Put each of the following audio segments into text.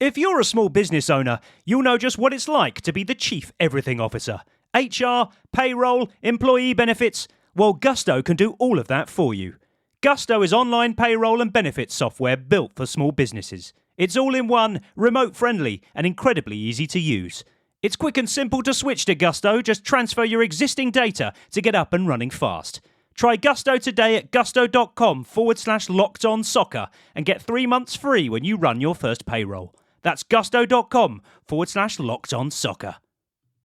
If you're a small business owner, you'll know just what it's like to be the chief everything officer. HR, payroll, employee benefits. Well, Gusto can do all of that for you. Gusto is online payroll and benefits software built for small businesses. It's all in one, remote friendly, and incredibly easy to use. It's quick and simple to switch to Gusto. Just transfer your existing data to get up and running fast. Try Gusto today at gusto.com/lockedonsoccer and get 3 months free when you run your first payroll. That's gusto.com/lockedonsoccer.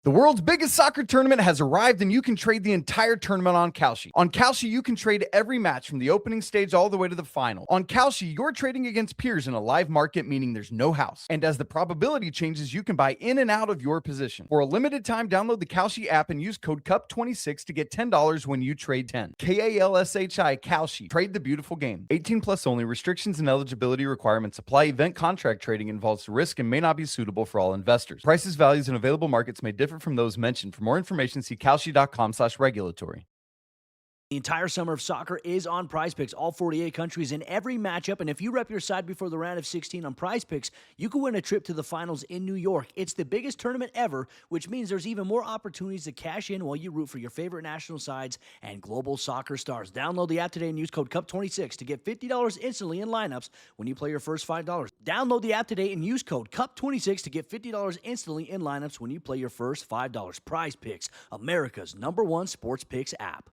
The world's biggest soccer tournament has arrived, and you can trade the entire tournament on Kalshi. On Kalshi, you can trade every match from the opening stage all the way to the final. On Kalshi, you're trading against peers in a live market, meaning there's no house. And as the probability changes, you can buy in and out of your position. For a limited time, download the Kalshi app and use code CUP26 to get $10 when you trade 10. KALSHI, Kalshi. Trade the beautiful game. 18 plus only. Restrictions and eligibility requirements apply. Event contract trading involves risk and may not be suitable for all investors. Prices, values, and available markets may differ from those mentioned. For more information, see kalshi.com/regulatory. The entire summer of soccer is on Prize Picks, all 48 countries in every matchup. And if you rep your side before the round of 16 on Prize Picks, you can win a trip to the finals in New York. It's the biggest tournament ever, which means there's even more opportunities to cash in while you root for your favorite national sides and global soccer stars. Download the app today and use code CUP26 to get $50 instantly in lineups when you play your first $5. Download the app today and use code CUP26 to get $50 instantly in lineups when you play your first $5. Prize Picks, America's #1 sports picks app.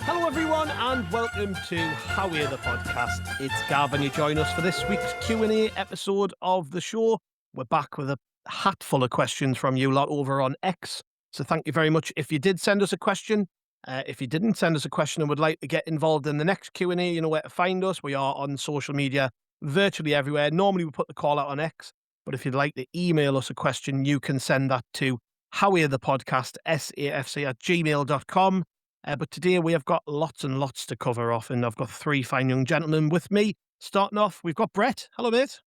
Hello everyone and welcome to Haway The Podcast. It's Gav and you join us for this week's Q&A episode of the show. We're back with a hat full of questions from you lot over on X. So thank you very much if you did send us a question. If you didn't send us a question and would like to get involved in the next Q&A, you know where to find us. We are on social media, virtually everywhere. Normally we put the call out on X, but if you'd like to email us a question, you can send that to hawaythepodcast, safc@gmail.com. But today we have got lots and lots to cover off, and I've got 3 fine young gentlemen with me. Starting off, we've got Brett. Hello, mate.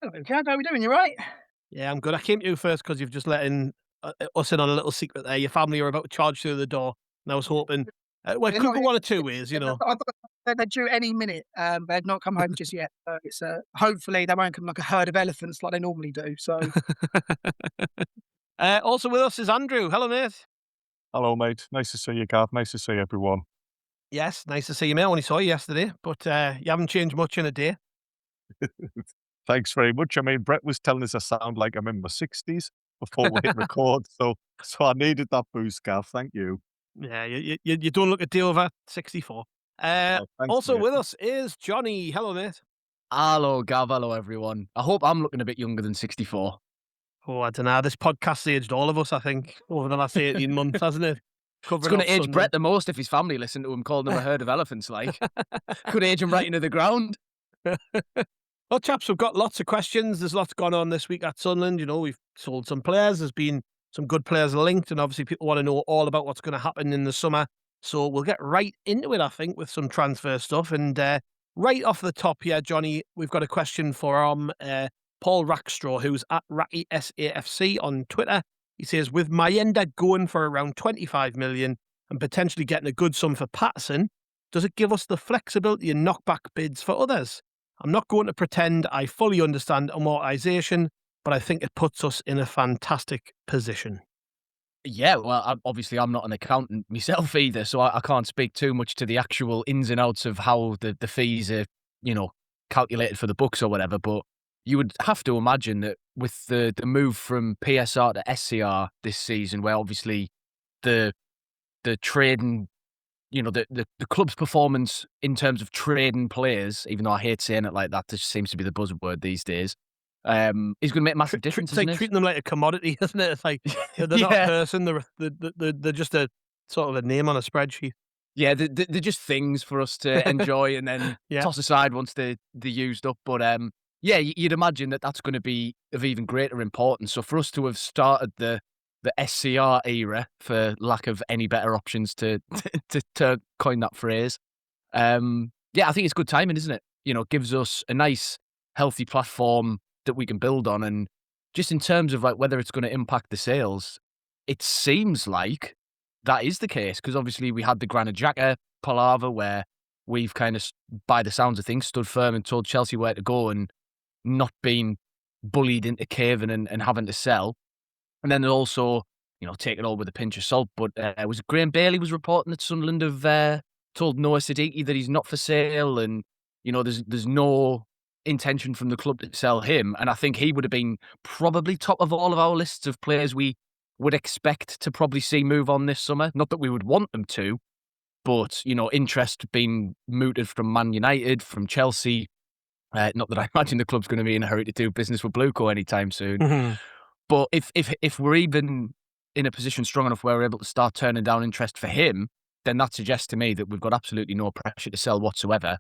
Hello, Gav. How are we doing? You right? Yeah, I'm good. I came to you first because you've just let us in on a little secret there. Your family are about to charge through the door. And I was hoping, well, it could go one of 2 ways, you know. They're due any minute. They've not come home just yet. So it's hopefully they won't come like a herd of elephants like they normally do. So also with us is Andrew. Hello, mate. Hello, mate. Nice to see you, Gav. Nice to see everyone. Yes, nice to see you, mate. I only saw you yesterday, but you haven't changed much in a day. Thanks very much. I mean, Brett was telling us I sound like I'm in my 60s before we hit record, so I needed that boost, Gav. Thank you. Yeah, you don't look a day over 64. Also mate. with us is Johnny. Hello, mate. Hello, Gav. Hello, everyone. I hope I'm looking a bit younger than 64. Oh, I don't know. This podcast's aged all of us, I think, over the last 18 months, hasn't it? It's going to age Brett the most if his family listen to him calling them a herd of elephants, like. Could age him right into the ground. Well, chaps, we've got lots of questions. There's lots going on this week at Sunderland. You know, we've sold some players. There's been some good players linked, and obviously people want to know all about what's going to happen in the summer. So we'll get right into it, I think, with some transfer stuff. And right off the top here, Johnny, we've got a question from Paul Rackstraw, who's at RackySAFC on Twitter. He says, with Mayenda going for around 25 million and potentially getting a good sum for Patterson, does it give us the flexibility and knockback bids for others? I'm not going to pretend I fully understand amortization, but I think it puts us in a fantastic position. Yeah, well, obviously I'm not an accountant myself either, so I can't speak too much to the actual ins and outs of how the fees are, you know, calculated for the books or whatever, but you would have to imagine that with the move from PSR to SCR this season, where obviously the trading, you know, the club's performance in terms of trading players, even though I hate saying it like that, this seems to be the buzzword these days, is going to make a massive difference. It's like treating them like a commodity, isn't it? It's like they're not a person, they're just a sort of a name on a spreadsheet. Yeah, they're just things for us to enjoy and then toss aside once they're used up. But yeah, you'd imagine that that's going to be of even greater importance. So for us to have started the SCR era, for lack of any better options to coin that phrase, yeah, I think it's good timing, isn't it? You know, gives us a nice, healthy platform that we can build on. And just in terms of like whether it's going to impact the sales, it seems like that is the case, because obviously we had the Granit Xhaka palaver where we've kind of, by the sounds of things, stood firm and told Chelsea where to go and not been bullied into caving and having to sell. And then also, take it all with a pinch of salt. But was it Graham Bailey was reporting that Sunderland have told Noah Siddiqui that he's not for sale, and there's no intention from the club to sell him. And I think he would have been probably top of all of our lists of players we would expect to probably see move on this summer. Not that we would want them to, but interest being mooted from Man United, from Chelsea. Not that I imagine the club's going to be in a hurry to do business with Bluco anytime soon. Mm-hmm. But if we're even in a position strong enough where we're able to start turning down interest for him, then that suggests to me that we've got absolutely no pressure to sell whatsoever.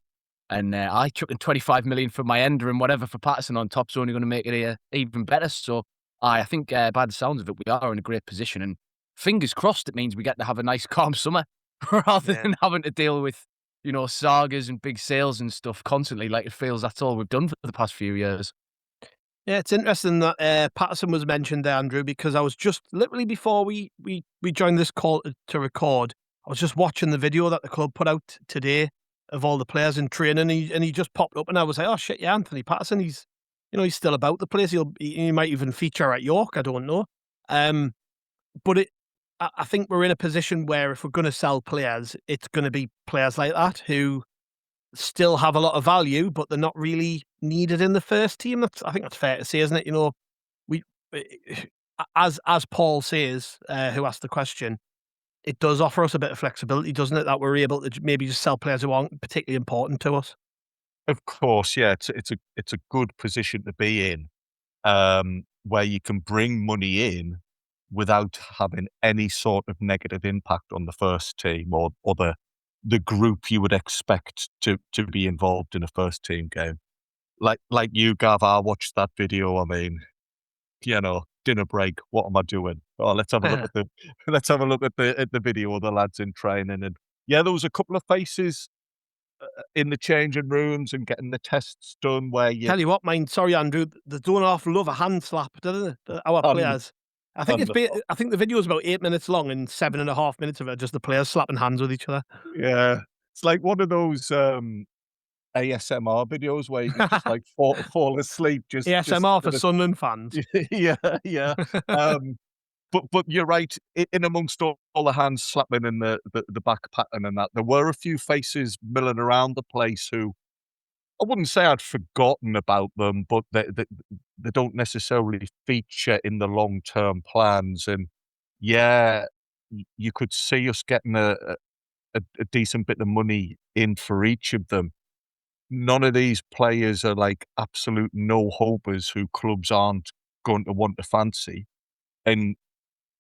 And I chucking 25 million for my ender and whatever for Patterson on top's only going to make it even better. So I think by the sounds of it, we are in a great position. And fingers crossed, it means we get to have a nice calm summer rather than having to deal with sagas and big sales and stuff constantly. Like it feels that's all we've done for the past few years. Yeah, it's interesting that Patterson was mentioned there, Andrew, because I was just literally before we joined this call to record, I was just watching the video that the club put out today of all the players in training, and he just popped up, and I was like, oh shit, yeah, Anthony Patterson, he's still about the place. He might even feature at York, I don't know. But I think we're in a position where if we're going to sell players, it's going to be players like that who still have a lot of value, but they're not really needed in the first team. I think that's fair to say, isn't it? We, as Paul says, who asked the question, it does offer us a bit of flexibility, doesn't it? That we're able to maybe just sell players who aren't particularly important to us. Of course, yeah, it's a good position to be in, where you can bring money in without having any sort of negative impact on the first team or the group you would expect to be involved in a first team game. Like you, Gav, I watched that video. I mean, dinner break. What am I doing? Oh, let's have a look at the video of the lads in training. And yeah, there was a couple of faces in the changing rooms and getting the tests done. Where you tell you what, sorry, Andrew, they don't half love a hand slap, do they? Our players. I think the video is about 8 minutes long and 7.5 minutes of it just the players slapping hands with each other. Yeah, it's like one of those ASMR videos where you can just like fall asleep. Just ASMR for Sunderland fans. Yeah. But you're right. In amongst all the hands slapping in the back pattern and that, there were a few faces milling around the place who I wouldn't say I'd forgotten about them, but they don't necessarily feature in the long-term plans. And yeah, you could see us getting a decent bit of money in for each of them. None of these players are like absolute no-hopers who clubs aren't going to want to fancy. And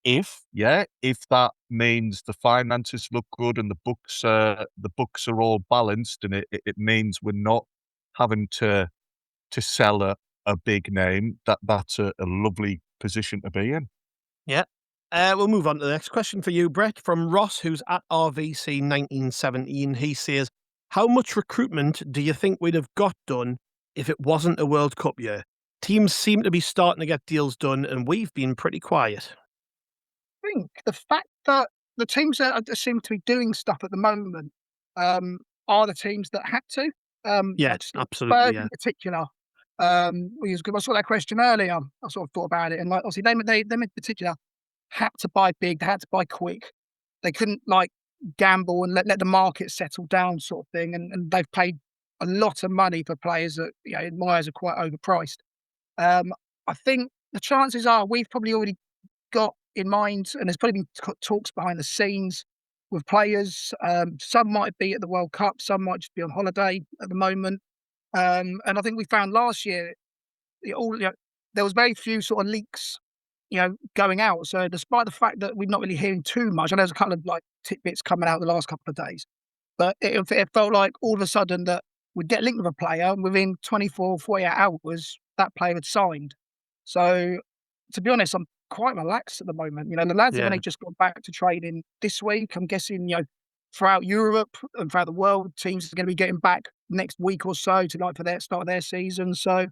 if that means the finances look good and the books are all balanced, and it means we're not having to sell a big name, that's a lovely position to be in. Yeah. We'll move on to the next question for you, Brett, from Ross, who's at RVC1917. He says, how much recruitment do you think we'd have got done if it wasn't a World Cup year? Teams seem to be starting to get deals done, and we've been pretty quiet. I think the fact that the teams that seem to be doing stuff at the moment are the teams that had to. Yeah, absolutely. Spurs in particular. I saw that question earlier. I sort of thought about it, and like obviously they in particular had to buy big. They had to buy quick. They couldn't like gamble and let the market settle down, sort of thing. And they've paid a lot of money for players that in my eyes are quite overpriced. I think the chances are we've probably already got in mind, and there's probably been talks behind the scenes with players. Some might be at the World Cup, some might just be on holiday at the moment. And I think we found last year, there was very few sort of leaks, going out. So despite the fact that we're not really hearing too much, I know there's a couple of like tidbits coming out the last couple of days, but it felt like all of a sudden that we'd get linked with a player, and within 24, 48 hours, that player had signed. So to be honest, I'm quite relaxed at the moment. The lads have only just got back to training this week. I'm guessing, throughout Europe and throughout the world, teams are going to be getting back next week or so to for their start of their season. So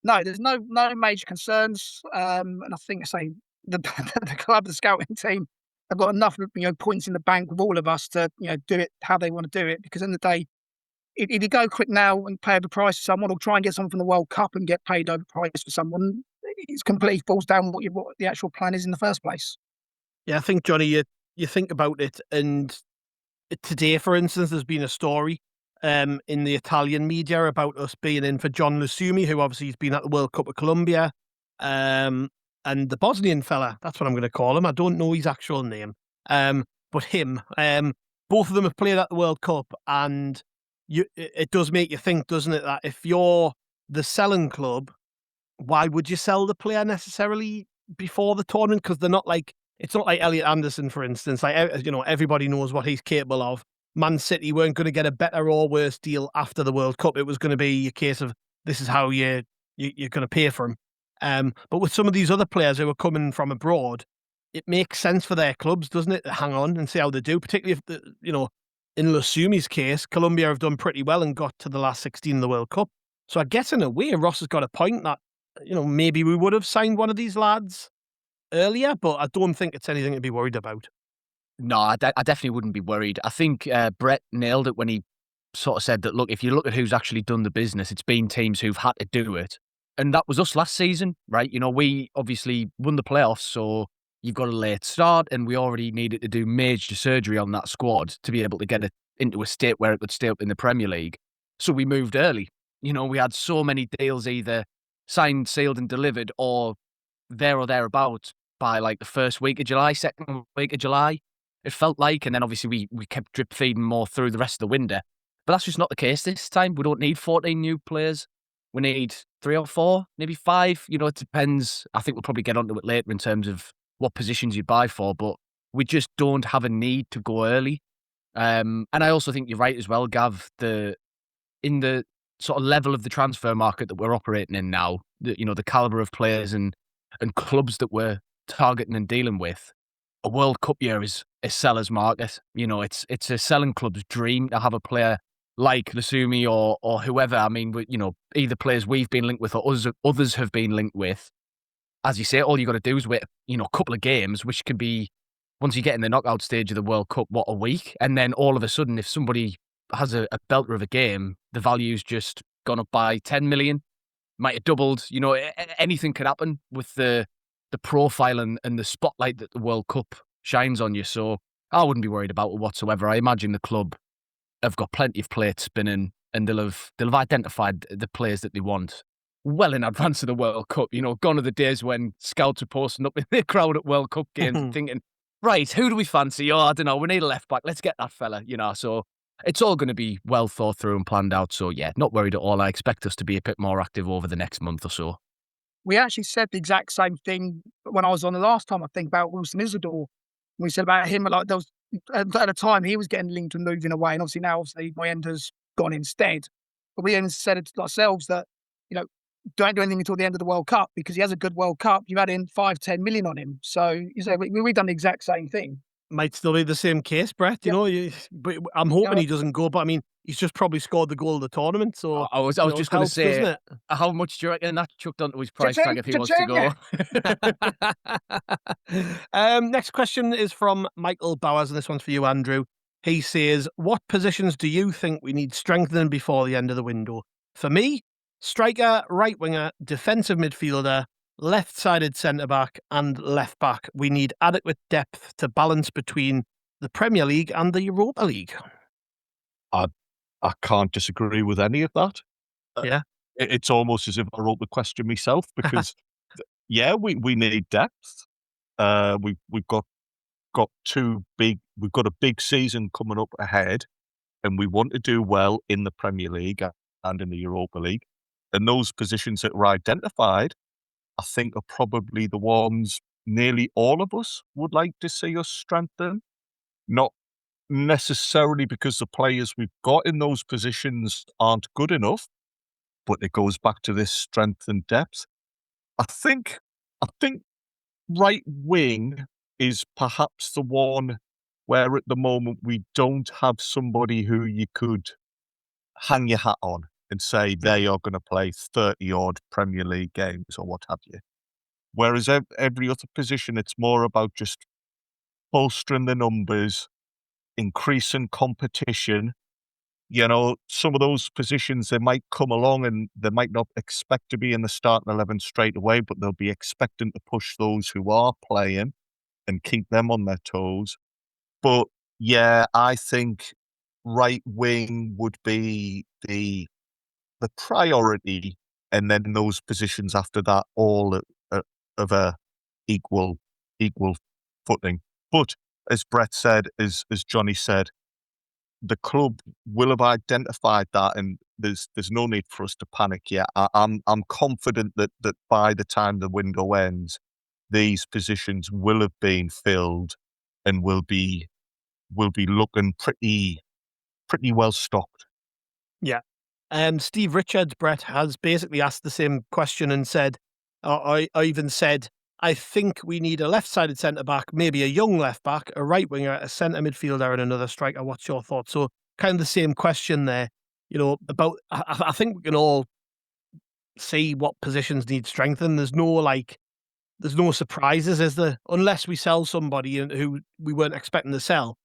No, there's no major concerns. And I think, say, the the club, the scouting team, have got enough, points in the bank with all of us to, do it how they want to do it. Because in the day, if you go quick now and pay over price for someone, or try and get someone from the World Cup and get paid over price for someone, it's completely falls down what the actual plan is in the first place. Yeah, I think, Johnny, you think about it, and today, for instance, there's been a story in the Italian media about us being in for John Lusumi, who obviously has been at the World Cup of Colombia, and the Bosnian fella, that's what I'm going to call him. I don't know his actual name, but him. Both of them have played at the World Cup, and it does make you think, doesn't it, that if you're the selling club, why would you sell the player necessarily before the tournament? Because they're not like, it's not like Elliot Anderson, for instance. Like, everybody knows what he's capable of. Man City weren't going to get a better or worse deal after the World Cup. It was going to be a case of, this is how you're going to pay for him. But with some of these other players who are coming from abroad, it makes sense for their clubs, doesn't it, to hang on and see how they do, particularly if, in Lusumi's case, Colombia have done pretty well and got to the last 16 in the World Cup. So I guess in a way, Ross has got a point that, maybe we would have signed one of these lads earlier, but I don't think it's anything to be worried about. No, I definitely wouldn't be worried. I think Brett nailed it when he sort of said that, look, if you look at who's actually done the business, it's been teams who've had to do it. And that was us last season, right? We obviously won the playoffs, so you've got a late start, and we already needed to do major surgery on that squad to be able to get it into a state where it could stay up in the Premier League. So we moved early. We had so many deals either signed, sealed and delivered, or there or thereabouts by like the first week of July, second week of July, it felt like. And then obviously we kept drip feeding more through the rest of the window. But that's just not the case this time. We don't need 14 new players. We need 3 or 4, maybe 5. It depends. I think we'll probably get onto it later in terms of what positions you buy for, but we just don't have a need to go early. And I also think you're right as well, Gav, in the sort of level of the transfer market that we're operating in now, the caliber of players and clubs that we're targeting and dealing with, a World Cup year is a seller's market. It's a selling club's dream to have a player like Lusumi or whoever. I mean, either players we've been linked with or others have been linked with. As you say, all you got to do is wait, a couple of games, which can be, once you get in the knockout stage of the World Cup, a week. And then all of a sudden, if somebody has a belter of a game, the value's just gone up by 10 million, might have doubled. Anything could happen with the profile and the spotlight that the World Cup shines on you. So I wouldn't be worried about it whatsoever. I imagine the club have got plenty of plates spinning, and they'll have identified the players that they want well in advance of the World Cup. Gone are the days when scouts are posting up in the crowd at World Cup games and thinking, right, who do we fancy? Oh, I don't know, we need a left back. Let's get that fella, So it's all going to be well thought through and planned out. So yeah, not worried at all. I expect us to be a bit more active over the next month or so. We actually said the exact same thing when I was on the last time, I think, about Wilson Isidore. We said about him, like, there was, at the time, he was getting linked and moving away. And obviously now, Moyenda's gone instead. But we even said it ourselves that, don't do anything until the end of the World Cup, because he has a good World Cup. You've had in 5-10 million on him. So we've done the exact same thing. Might still be the same case, Brett. But I'm hoping he doesn't go. But I mean, he's just probably scored the goal of the tournament. So I was just going to say, how much do you reckon that chucked onto his price tag if he wants to go? Next question is from Michael Bowers, and this one's for you, Andrew. He says, "What positions do you think we need strengthening before the end of the window?" For me, striker, right winger, defensive midfielder, left-sided centre-back and left-back. We need adequate depth to balance between the Premier League and the Europa League. I can't disagree with any of that. Yeah. It's almost as if I wrote the question myself, because, yeah, we need depth. We've got we've got a big season coming up ahead, and we want to do well in the Premier League and in the Europa League. And those positions that were identified, I think, are probably the ones nearly all of us would like to see us strengthen. Not necessarily because the players we've got in those positions aren't good enough, but it goes back to this strength and depth. I think right wing is perhaps the one where at the moment we don't have somebody who you could hang your hat on. and say they are going to play 30-odd Premier League games or what have you. Whereas every other position, it's more about just bolstering the numbers, increasing competition. Some of those positions, they might come along and they might not expect to be in the starting 11 straight away, but they'll be expecting to push those who are playing and keep them on their toes. But yeah, I think right wing would be the priority, and then those positions after that all of a equal footing. But as Brett said, as Johnny said, the club will have identified that, and there's no need for us to panic yet. I'm confident that by the time the window ends, these positions will have been filled and will be looking pretty well stocked. Yeah. Steve Richards, Brett, has basically asked the same question and said, I even said, I think we need a left-sided centre-back, maybe a young left-back, a right-winger, a centre midfielder and another striker. What's your thoughts? So kind of the same question there, about, I think we can all see what positions need strengthening. There's no surprises, is there? Unless we sell somebody who we weren't expecting to sell.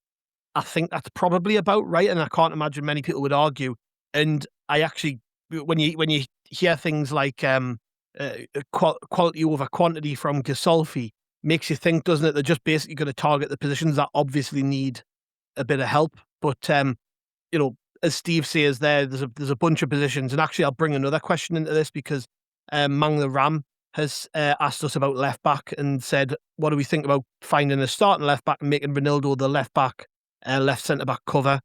I think that's probably about right, and I can't imagine many people would argue. And I actually, when you hear things like quality over quantity from Gisolfi, makes you think, doesn't it? They're just basically going to target the positions that obviously need a bit of help. But as Steve says there's a bunch of positions, and actually I'll bring another question into this because Mang the Ram has asked us about left back and said, what do we think about finding a starting left back and making Ronaldo the left back, left centre back cover?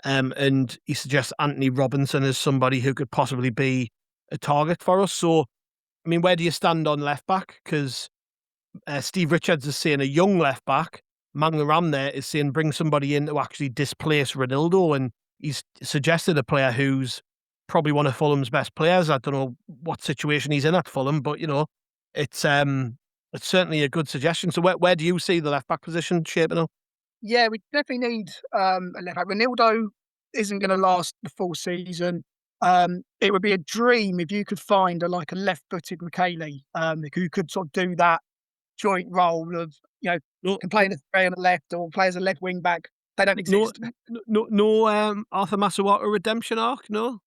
And he suggests Anthony Robinson as somebody who could possibly be a target for us. So, I mean, where do you stand on left back? Because Steve Richards is saying a young left back. Mang the Ram there is saying bring somebody in to actually displace Ronaldo, and he's suggested a player who's probably one of Fulham's best players. I don't know what situation he's in at Fulham, but it's certainly a good suggestion. So where do you see the left back position shaping up? Yeah, we definitely need a left back. Ronaldo isn't going to last the full season. It would be a dream if you could find a left-footed Michele who could sort of do that joint role of can play in the three on the left or play as a left wing back. They don't exist. No Arthur Masuaku redemption arc. No,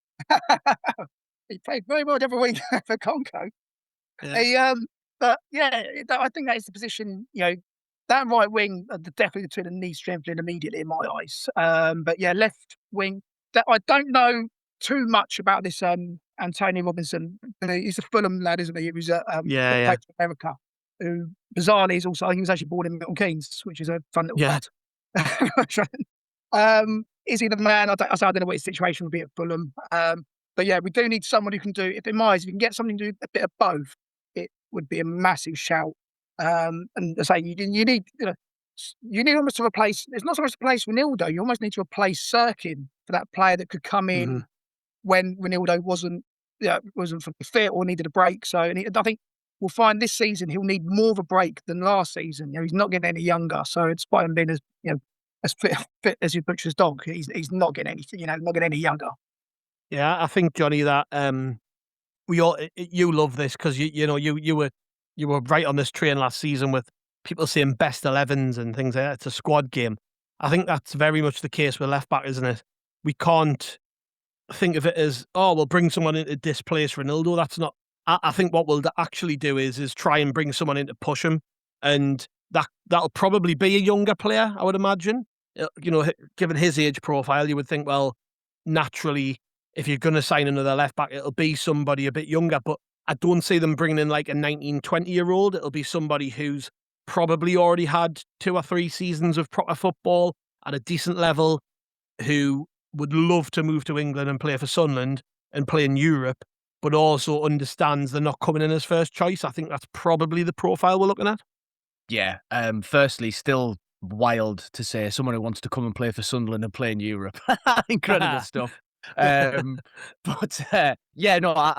he played very well every week for Conco. Yeah. But yeah, I think that is the position. That right wing, definitely the two that need strengthening immediately in my eyes. But yeah, left wing. That I don't know too much about this. Antonio Robinson. He's a Fulham lad, isn't he? He was America. Who bizarrely is also, I think he was actually born in Milton Keynes, which is a fun little lad. Is he the man? I don't know what his situation would be at Fulham. But yeah, we do need someone who can do. If you can get something to do a bit of both, it would be a massive shout. And I say you need almost to replace. It's not so much to replace Ronaldo. You almost need to replace Sirkin for that player that could come in when Ronaldo wasn't fit or needed a break. So I think we'll find this season he'll need more of a break than last season. He's not getting any younger. So despite him being as fit as your butcher's dog, he's not getting anything. Not getting any younger. Yeah, I think Johnny that you love this because you were right on this train last season with people saying best 11s and things like that. It's a squad game. I think that's very much the case with left back, isn't it? We can't think of it as, we'll bring someone in to displace Ronaldo. That's not. I think what we'll actually do is try and bring someone in to push him, and that'll probably be a younger player, I would imagine. Given his age profile, you would think, well, naturally, if you're going to sign another left back, it'll be somebody a bit younger. But I don't see them bringing in like a 19, 20-year-old. It'll be somebody who's probably already had 2 or 3 seasons of proper football at a decent level, who would love to move to England and play for Sunderland and play in Europe, but also understands they're not coming in as first choice. I think that's probably the profile we're looking at. Yeah. Firstly, still wild to say someone who wants to come and play for Sunderland and play in Europe. Incredible stuff. I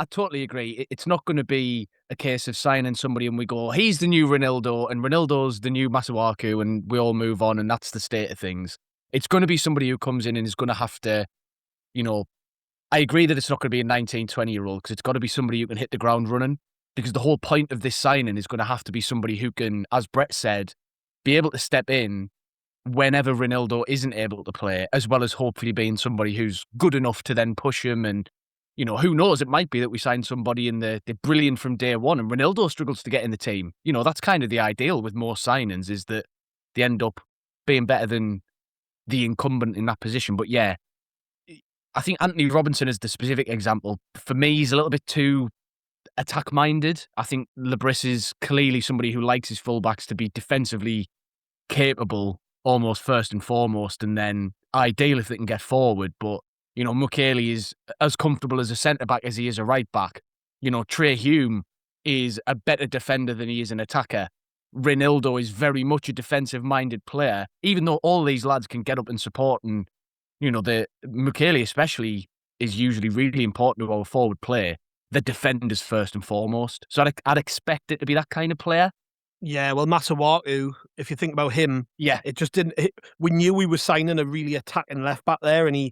totally agree. It's not going to be a case of signing somebody and we go, he's the new Ronaldo and Ronaldo's the new Masuaku and we all move on and that's the state of things. It's going to be somebody who comes in and is going to have to, I agree that it's not going to be a 19, 20-year-old because it's got to be somebody who can hit the ground running, because the whole point of this signing is going to have to be somebody who can, as Brett said, be able to step in whenever Ronaldo isn't able to play, as well as hopefully being somebody who's good enough to then push him. And, you know, who knows, it might be that we sign somebody and they're brilliant from day one and Ronaldo struggles to get in the team. You know, that's kind of the ideal with more signings, is that they end up being better than the incumbent in that position. But yeah, I think Anthony Robinson is the specific example. For me, he's a little bit too attack-minded. I think Lebris is clearly somebody who likes his fullbacks to be defensively capable, almost first and foremost, and then ideal if they can get forward. But, you know, Mukiele is as comfortable as a centre-back as he is a right-back. You know, Trey Hume is a better defender than he is an attacker. Ronaldo is very much a defensive-minded player, even though all these lads can get up and support. And, you know, the Mukiele especially is usually really important to our forward play. The defenders first and foremost. So I'd expect it to be that kind of player. Yeah, well, Masuaku, if you think about him, Yeah. it just didn't. We knew we were signing a really attacking left back there, and he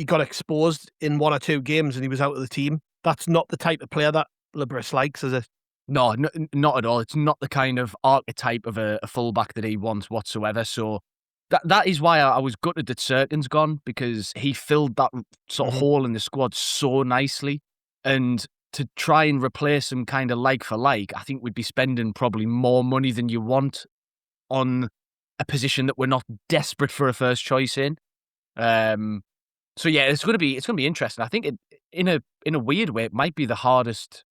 got exposed in 1 or 2 games, and he was out of the team. That's not the type of player that Lebris likes, is it? No, not at all. It's not the kind of archetype of a fullback that he wants whatsoever. So that is why I was gutted that Sirkin's gone, because he filled that sort of hole in the squad so nicely. And to try and replace him kind of like for like, I think we'd be spending probably more money than you want on a position that we're not desperate for a first choice in. So yeah, it's going to be interesting. I think in a weird way, it might be the hardest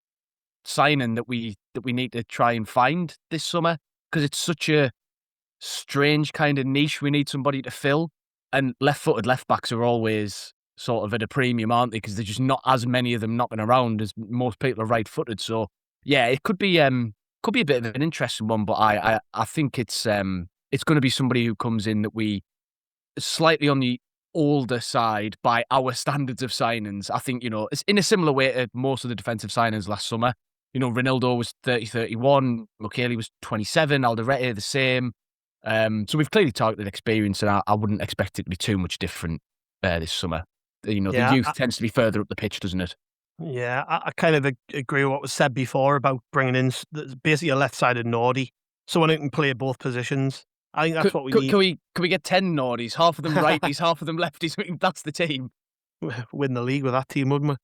signing that we need to try and find this summer, because it's such a strange kind of niche we need somebody to fill. And left-footed left-backs are always sort of at a premium, aren't they? Because there's just not as many of them knocking around as most people are right-footed. So yeah, it could be a bit of an interesting one, but I think it's going to be somebody who comes in that we slightly on the older side by our standards of signings. I think, you know, it's in a similar way to most of the defensive signings last summer. You know, Ronaldo was 30, 31, Mukiele was 27, Alderete the same. So we've clearly targeted experience, and I wouldn't expect it to be too much different this summer. You know, the youth tends to be further up the pitch, doesn't it? Yeah, I kind of agree with what was said before about bringing in basically a left-sided Nordy, someone who can play both positions. I think that's what we need. Can we get 10 Nordies? Half of them righties, half of them lefties. I mean, that's the team. Win the league with that team, wouldn't we?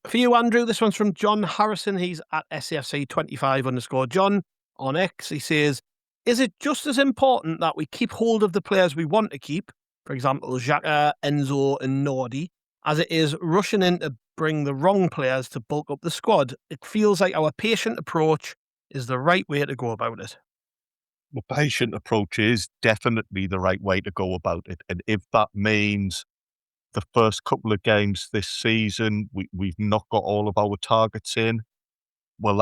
For you, Andrew, this one's from John Harrison. He's at SCFC25_. John on X, he says, is it just as important that we keep hold of the players we want to keep, for example, Xhaka, Enzo and Nordy, as it is rushing in to bring the wrong players to bulk up the squad? It feels like our patient approach is the right way to go about it. The patient approach is definitely the right way to go about it. And if that means the first couple of games this season, we've not got all of our targets in, well,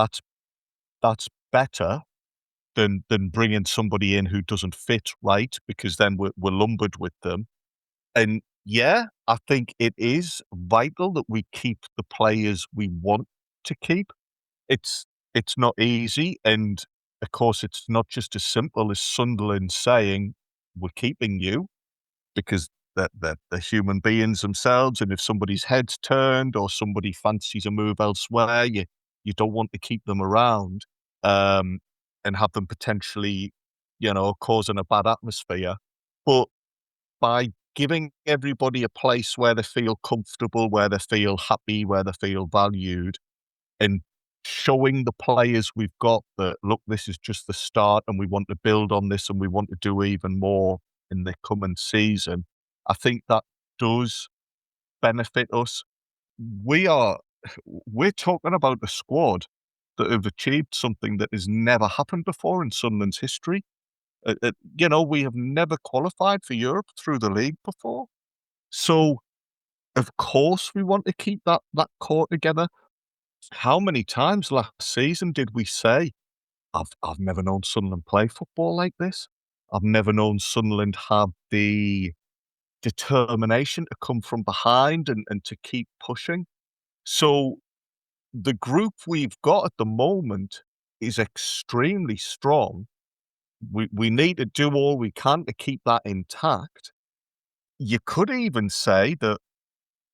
that's better than bringing somebody in who doesn't fit right, because then we're lumbered with them. And yeah, I think it is vital that we keep the players we want to keep. It's not easy, and of course, it's not just as simple as Sunderland saying we're keeping you, because they're human beings themselves, and if somebody's head's turned or somebody fancies a move elsewhere, you don't want to keep them around and have them potentially, you know, causing a bad atmosphere. But by giving everybody a place where they feel comfortable, where they feel happy, where they feel valued, and showing the players we've got that, look, this is just the start and we want to build on this and we want to do even more in the coming season, I think that does benefit us. We're talking about a squad that have achieved something that has never happened before in Sunderland's history. You know, we have never qualified for Europe through the league before. So, of course, we want to keep that core together. How many times last season did we say, I've never known Sunderland play football like this. I've never known Sunderland have the determination to come from behind and to keep pushing. So the group we've got at the moment is extremely strong. We need to do all we can to keep that intact. You could even say that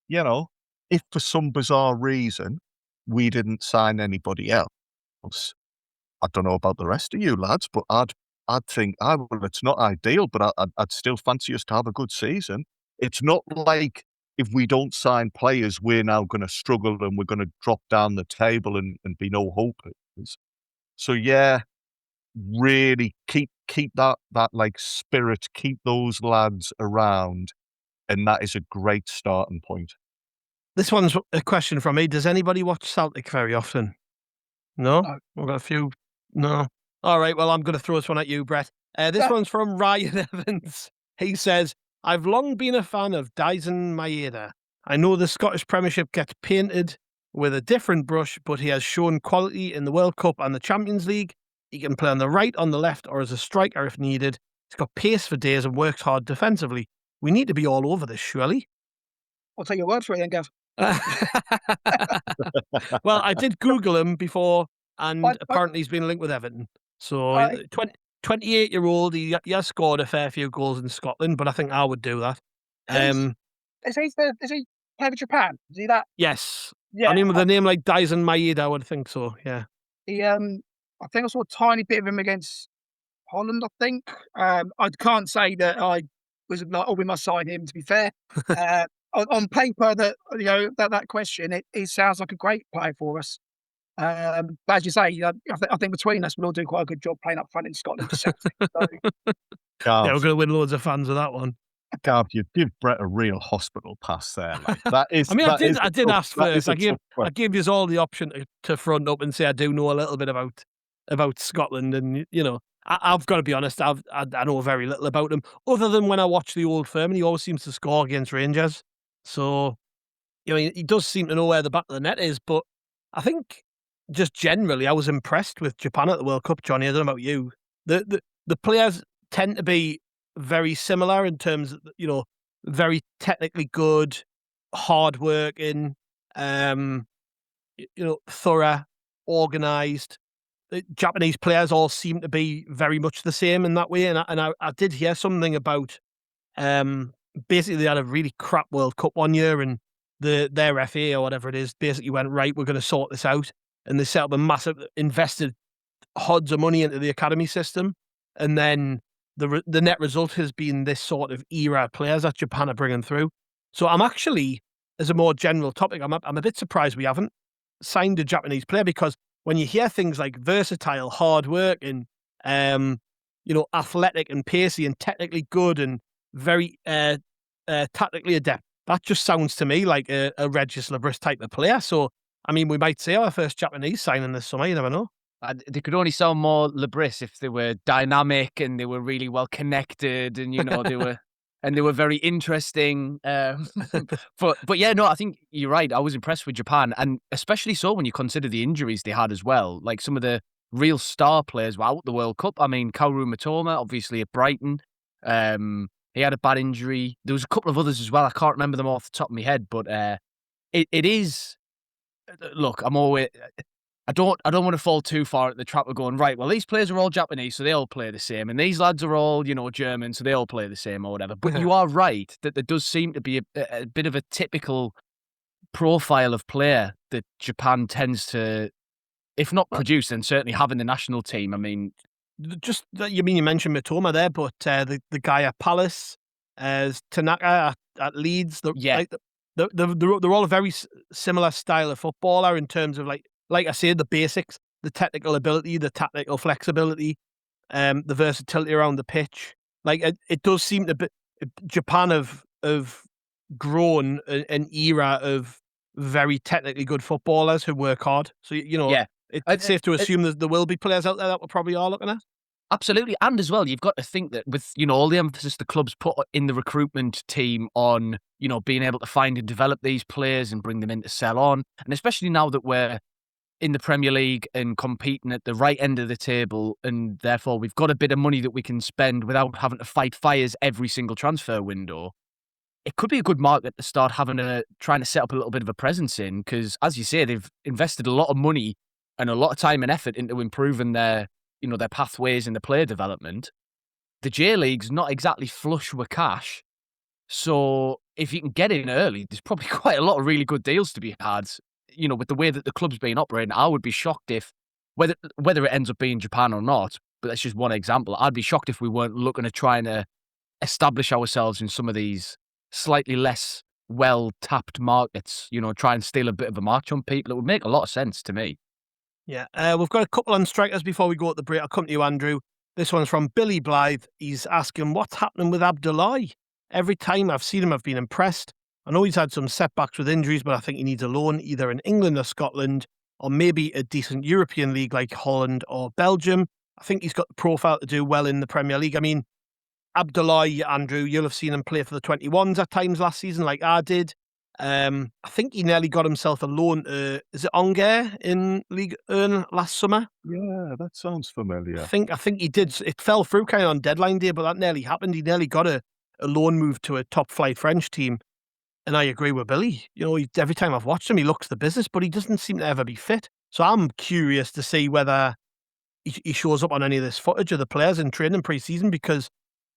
if for some bizarre reason we didn't sign anybody else, I don't know about the rest of you lads, but I'd think, well, it's not ideal, but I'd still fancy us to have a good season. It's not like if we don't sign players, we're now going to struggle and we're going to drop down the table and be no hopers. So yeah, really keep that like spirit, keep those lads around, and that is a great starting point. This one's a question from me. Does anybody watch Celtic very often? No? No. We've got a few. No. All right, well, I'm going to throw this one at you, Brett. This one's from Ryan Evans. He says, I've long been a fan of Dyson Maeda. I know the Scottish Premiership gets painted with a different brush, but he has shown quality in the World Cup and the Champions League. He can play on the right, on the left, or as a striker if needed. He's got pace for days and works hard defensively. We need to be all over this, surely. I'll take your word for it then, Gav. Well, I did Google him before, and apparently he's been linked with Everton. So, 28-year-old, he has scored a fair few goals in Scotland, but I think I would do that. Is he play for Japan? Is he that? Yes. Yeah. I mean, with a name like Dyson Maeda, I would think so, yeah. He, I think I saw a tiny bit of him against Holland, I think. I can't say that I was like, we must sign him, to be fair. On paper, that question, it sounds like a great player for us. But as you say, I think between us, we'll all do quite a good job playing up front in Scotland. So, yeah, we're going to win loads of fans with that one. Gav, you give Brett a real hospital pass there. Like, that is. I mean, I did ask first. I gave you all the option to front up and say I do know a little bit about Scotland, and I've got to be honest, I know very little about him other than when I watch the Old Firm, and he always seems to score against Rangers. So, he does seem to know where the back of the net is. But I think just generally, I was impressed with Japan at the World Cup, Johnny. I don't know about you. The players tend to be very similar in terms of, very technically good, hard-working, thorough, organised. The Japanese players all seem to be very much the same in that way. And I did hear something about, basically they had a really crap World Cup one year, and their FA or whatever it is basically went, right, we're going to sort this out. And they set up invested hodds of money into the academy system. And then the net result has been this sort of era of players that Japan are bringing through. So I'm actually, as a more general topic, I'm a bit surprised we haven't signed a Japanese player, because when you hear things like versatile, hard work, and athletic and pacey and technically good and very tactically adept, that just sounds to me like a Regis Labris type of player. So, I mean, we might see our first Japanese signing this summer. You never know. They could only sound more Labris if they were dynamic and they were really well connected, and they were very interesting. But yeah, no, I think you're right. I was impressed with Japan, and especially so when you consider the injuries they had as well. Like, some of the real star players were out at the World Cup. I mean, Kaoru Mitoma, obviously at Brighton. He had a bad injury. There was a couple of others as well. I can't remember them off the top of my head, but it is. Look, I don't want to fall too far at the trap of going, right, well, these players are all Japanese, so they all play the same, and these lads are all, German, so they all play the same or whatever. But you are right that there does seem to be a bit of a typical profile of player that Japan tends to, if not produce, then certainly have in the national team. I mean, just you mentioned Mitoma there, but the guy at Palace, Tanaka at Leeds, they're all a very similar style of footballer in terms of like I said, the basics, the technical ability, the tactical flexibility, the versatility around the pitch. Like, it does seem to be Japan have grown an era of very technically good footballers who work hard. So it's safe to assume that there will be players out there that we probably are looking at. Absolutely. And as well, you've got to think that with, all the emphasis the clubs put in the recruitment team on, being able to find and develop these players and bring them in to sell on. And especially now that we're in the Premier League and competing at the right end of the table, and therefore we've got a bit of money that we can spend without having to fight fires every single transfer window. It could be a good market to start trying to set up a little bit of a presence in, because, as you say, they've invested a lot of money and a lot of time and effort into improving their pathways in the player development. The J League's not exactly flush with cash, So if you can get in early, there's probably quite a lot of really good deals to be had. With the way that the club's been operating, I would be shocked if whether it ends up being Japan or not. But that's just one example. I'd be shocked if we weren't looking at trying to establish ourselves in some of these slightly less well-tapped markets. Try and steal a bit of a march on people. It would make a lot of sense to me. Yeah, we've got a couple on strikers before we go at the break. I'll come to you, Andrew. This one's from Billy Blythe. He's asking, what's happening with Abdullahi? Every time I've seen him, I've been impressed. I know he's had some setbacks with injuries, but I think he needs a loan either in England or Scotland, or maybe a decent European league like Holland or Belgium. I think he's got the profile to do well in the Premier League. I mean, Abdullahi, Andrew, you'll have seen him play for the 21s at times last season, like I did. I think he nearly got himself a loan to, is it Angers in Ligue 1 last summer? Yeah, that sounds familiar. I think he did. It fell through kind of on deadline day, but that nearly happened. He nearly got a loan move to a top flight French team. And I agree with Billy. Every time I've watched him, he looks the business, but he doesn't seem to ever be fit. So I'm curious to see whether he shows up on any of this footage of the players in training pre-season, because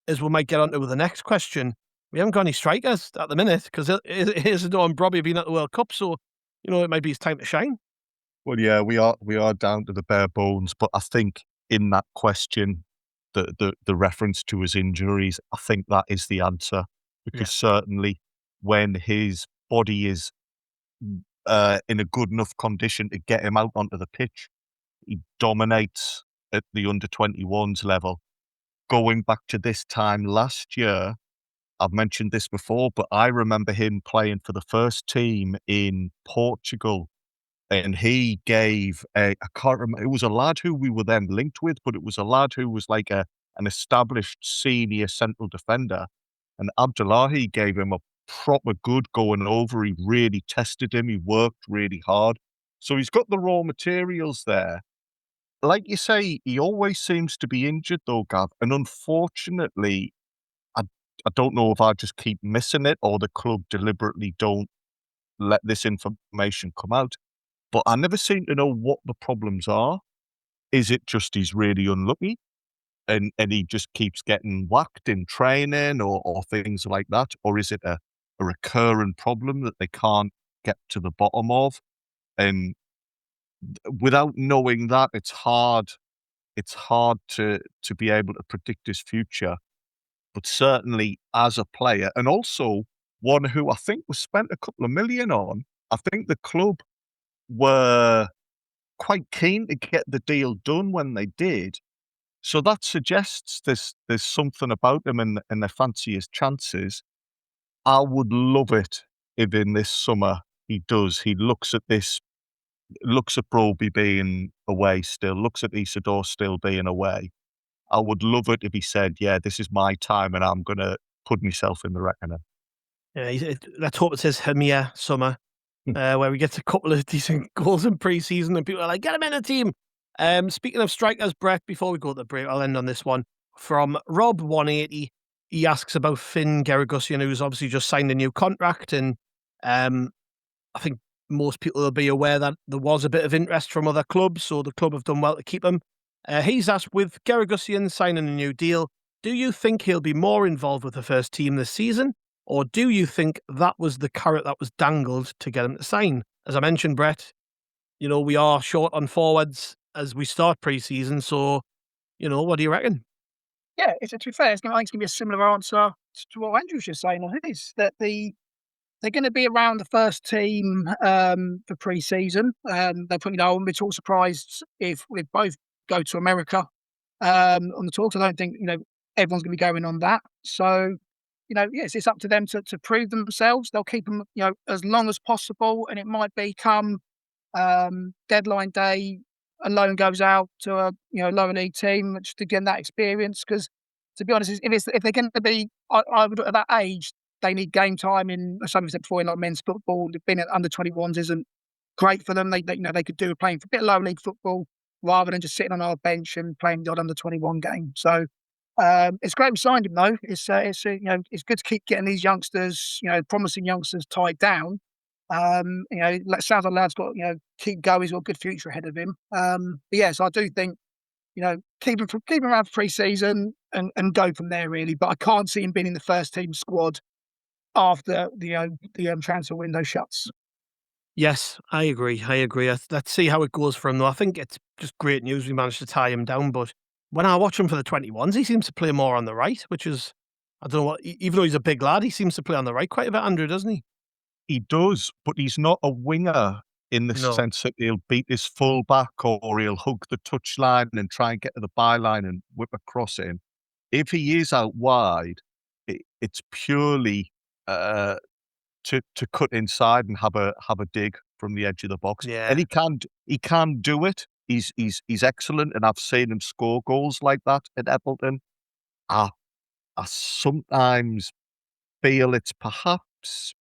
as we might get onto with the next question, we haven't got any strikers at the minute because Isidore and Robbie have been at the World Cup, so it might be his time to shine. Well, yeah, we are down to the bare bones, but I think in that question, the reference to his injuries, I think that is the answer, because certainly when his body is in a good enough condition to get him out onto the pitch, he dominates at the under-21s level. Going back to this time last year, I've mentioned this before, but I remember him playing for the first team in Portugal, and he gave I can't remember, it was a lad who we were then linked with, but it was a lad who was like an established senior central defender, and Abdullahi gave him a proper good going over. He really tested him. He worked really hard. So he's got the raw materials there. Like you say, he always seems to be injured though, Gav, and unfortunately, I don't know if I just keep missing it or the club deliberately don't let this information come out, but I never seem to know what the problems are. Is it just he's really unlucky and he just keeps getting whacked in training or things like that? Or is it a recurring problem that they can't get to the bottom of? And without knowing that, it's hard to be able to predict his future. But certainly as a player, and also one who I think was spent a couple of million on, I think the club were quite keen to get the deal done when they did. So that suggests there's something about him and they fancy his chances. I would love it if in this summer he looks at Broby being away still, looks at Isidore still being away. I would love it if he said, yeah, this is my time and I'm going to put myself in the reckoning. Yeah, let's hope it says Hemia summer, where we get a couple of decent goals in pre-season and people are like, get him in the team. Speaking of strikers, Brett, before we go to the break, I'll end on this one. From Rob180, he asks about Finn Geragosian, who's obviously just signed a new contract. And I think most people will be aware that there was a bit of interest from other clubs, so the club have done well to keep him. He's asked, with Geragosian signing a new deal, do you think he'll be more involved with the first team this season? Or do you think that was the carrot that was dangled to get him to sign? As I mentioned, Brett, we are short on forwards as we start pre-season. So, what do you reckon? Yeah, to be fair, I think it's going to be a similar answer to what Andrew's just saying on his, that they're going to be around the first team for pre-season. I wouldn't be at all surprised if we both go to America on the talks. I don't think everyone's going to be going on that. So yes, it's up to them to prove themselves. They'll keep them as long as possible, and it might become deadline day, a loan goes out to a lower league team just to get that experience. Because to be honest, if they're going to be, I would at that age, they need game time in, as somebody said before, in like men's football. Being at under 21s isn't great for them. They could do playing for a bit of lower league football rather than just sitting on our bench and playing the odd under 21 game. So it's great we signed him though. It's good to keep getting these youngsters, promising youngsters tied down. It sounds like lad's got keep going. He's got a good future ahead of him. But yes, I do think keep him around for pre-season and go from there really. But I can't see him being in the first team squad after the transfer window shuts. Yes, I agree. Let's see how it goes for him, though. I think it's just great news we managed to tie him down. But when I watch him for the 21s, he seems to play more on the right, which is, I don't know what, even though he's a big lad, he seems to play on the right quite a bit, Andrew, doesn't he? He does, but he's not a winger in the No. sense that he'll beat his fullback or he'll hug the touchline and try and get to the byline and whip a cross in. If he is out wide, it's purely to cut inside and have a dig from the edge of the box. Yeah. And he can do it. He's excellent, and I've seen him score goals like that at Appleton. I sometimes feel it's perhaps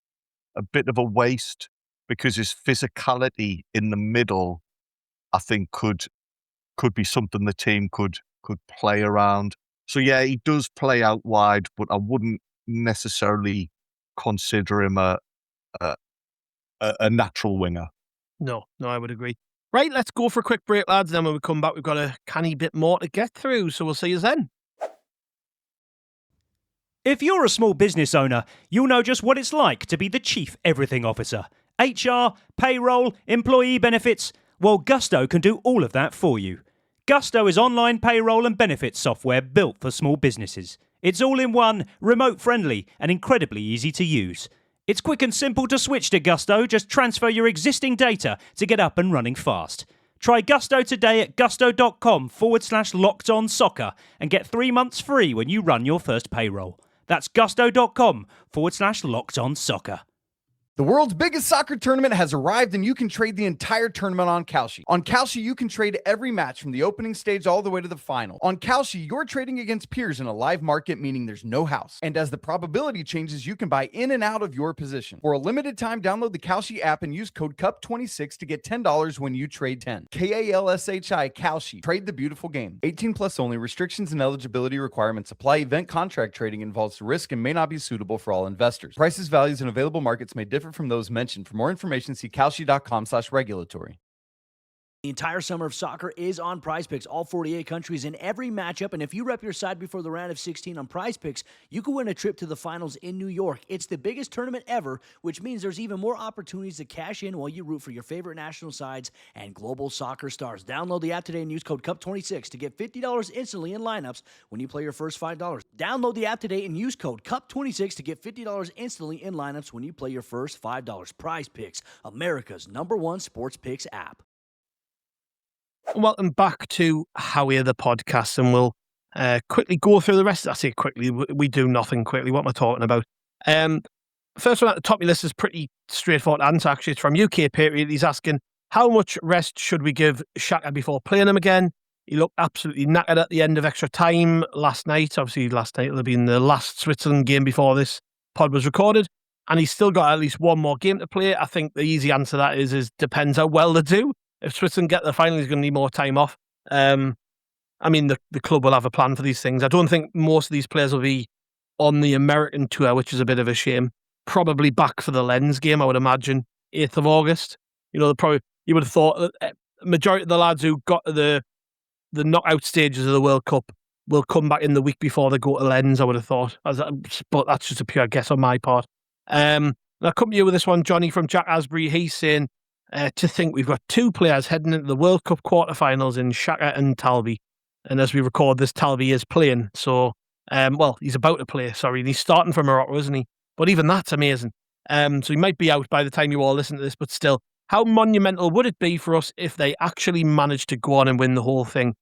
a bit of a waste because his physicality in the middle, I think, could be something the team could play around. So yeah, he does play out wide, but I wouldn't necessarily consider him a natural winger. No, I would agree. Right, let's go for a quick break, lads. Then when we come back, we've got a canny bit more to get through. So we'll see you then. If you're a small business owner, you'll know just what it's like to be the chief everything officer. HR, payroll, employee benefits. Well, Gusto can do all of that for you. Gusto is online payroll and benefits software built for small businesses. It's all in one, remote friendly, and incredibly easy to use. It's quick and simple to switch to Gusto. Just transfer your existing data to get up and running fast. Try Gusto today at gusto.com/lockedonsoccer and get 3 months free when you run your first payroll. That's gusto.com/lockedonsoccer. The world's biggest soccer tournament has arrived, and you can trade the entire tournament on Kalshi. On Kalshi, you can trade every match from the opening stage all the way to the final. On Kalshi, you're trading against peers in a live market, meaning there's no house. And as the probability changes, you can buy in and out of your position. For a limited time, download the Kalshi app and use code CUP26 to get $10 when you trade 10. KALSHI Kalshi. Trade the beautiful game. 18 plus only. Restrictions and eligibility requirements apply. Event contract trading involves risk and may not be suitable for all investors. Prices, values, and available markets may differ from those mentioned. For more information, see kalshi.com/regulatory. The entire summer of soccer is on PrizePicks, all 48 countries in every matchup. And if you rep your side before the round of 16 on PrizePicks, you can win a trip to the finals in New York. It's the biggest tournament ever, which means there's even more opportunities to cash in while you root for your favorite national sides and global soccer stars. Download the app today and use code CUP26 to get $50 instantly in lineups when you play your first $5. Download the app today and use code CUP26 to get $50 instantly in lineups when you play your first $5. PrizePicks, America's #1 sports picks app. Welcome back to Haway The Podcast, and we'll quickly go through the rest. I say quickly, we do nothing quickly. What am I talking about? First one at the top of your list is pretty straightforward answer, actually. It's from UK Patriot. He's asking, how much rest should we give Xhaka before playing him again? He looked absolutely knackered at the end of extra time last night. Obviously, last night will have been the last Switzerland game before this pod was recorded, and he's still got at least one more game to play. I think the easy answer to that is depends how well they do. If Switzerland get to the final, he's going to need more time off. I mean, the club will have a plan for these things. I don't think most of these players will be on the American tour, which is a bit of a shame. Probably back for the Lens game, I would imagine, 8th of August. You know, you would have thought that majority of the lads who got to the knockout stages of the World Cup will come back in the week before they go to Lens, I would have thought. But that's just a pure guess on my part. I'll come to you with this one, Johnny, from Jack Asbury. He's saying, to think we've got two players heading into the World Cup quarterfinals in Xhaka and Talbi. And as we record this, Talbi is playing. So, he's about to play, sorry. And he's starting for Morocco, isn't he? But even that's amazing. So he might be out by the time you all listen to this, but still, how monumental would it be for us if they actually managed to go on and win the whole thing?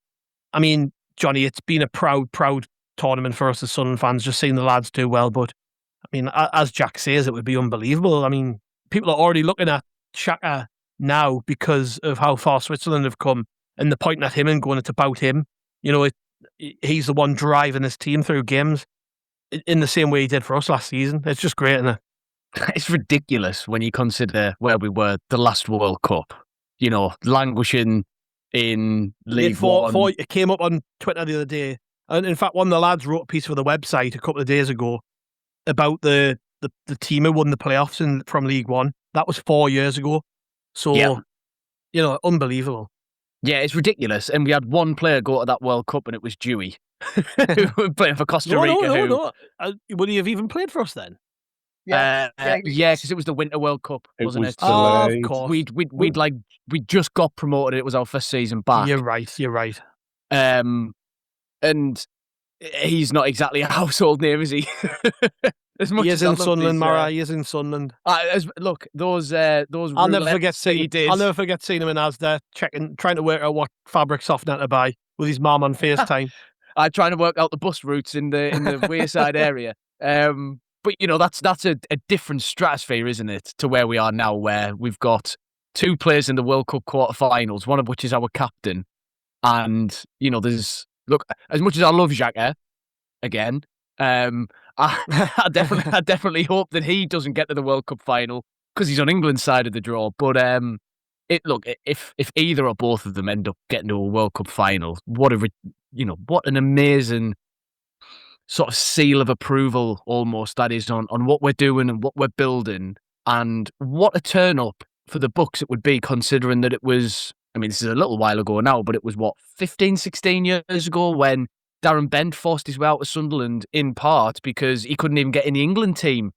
I mean, Johnny, it's been a proud tournament for us as Sunderland fans, just seeing the lads do well. But, I mean, as Jack says, it would be unbelievable. I mean, people are already looking at Xhaka now because of how far Switzerland have come, and they're pointing at him and going, it's about him. You know, he's the one driving this team through games in the same way he did for us last season. It's just great, isn't it? It's ridiculous when you consider where we were the last World Cup. You know, languishing in League One. It came up on Twitter the other day, and in fact, one of the lads wrote a piece for the website a couple of days ago about the team who won the playoffs from League One. That was 4 years ago. So, You know, unbelievable. Yeah, it's ridiculous. And we had one player go to that World Cup, and it was Dewey, who was playing for Costa Rica. No. Would he have even played for us then? Yeah. Yeah, because it was the Winter World Cup, It wasn't was it? Oh, of delayed. course. We'd just got promoted. It was our first season back. You're right. And he's not exactly a household name, is he? As much He as is I in love Sunderland, these, Mara. He is in Sunderland. look, those I'll Never forget that he seeing. did. I'll never forget seeing him in Asda trying to work out what fabric softener to buy with his mum on FaceTime. I'm trying to work out the bus routes in the Wayside area. But that's a different stratosphere, isn't it, to where we are now, where we've got two players in the World Cup quarterfinals, one of which is our captain, and there's as much as I love Xhaka, again, I definitely hope that he doesn't get to the World Cup final because he's on England's side of the draw. But if either or both of them end up getting to a World Cup final, what an amazing sort of seal of approval almost that is on what we're doing and what we're building, and what a turn up for the Bucks it would be, considering that it was, I mean, this is a little while ago now, but it was 15, 16 years ago when Darren Bent forced his way out of Sunderland in part because he couldn't even get in the England team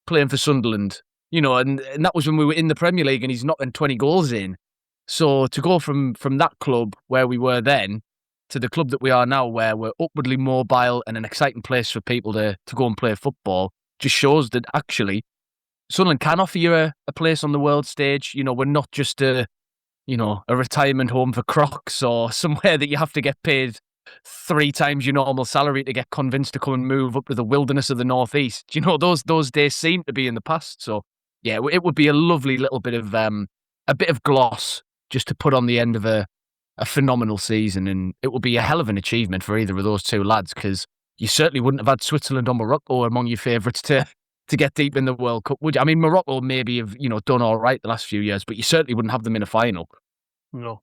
playing for Sunderland, and that was when we were in the Premier League and he's knocking 20 goals in. So to go from that club where we were then to the club that we are now, where we're upwardly mobile and an exciting place for people to go and play football, just shows that actually Sunderland can offer you a place on the world stage. We're not just a retirement home for crocs or somewhere that you have to get paid 3 times your normal salary to get convinced to come and move up to the wilderness of the northeast. Those days seem to be in the past. So yeah, it would be a lovely little bit of gloss just to put on the end of a phenomenal season, and it would be a hell of an achievement for either of those two lads, because you certainly wouldn't have had Switzerland or Morocco among your favourites to get deep in the World Cup, would you? I mean, Morocco maybe have done all right the last few years, but you certainly wouldn't have them in a final. No.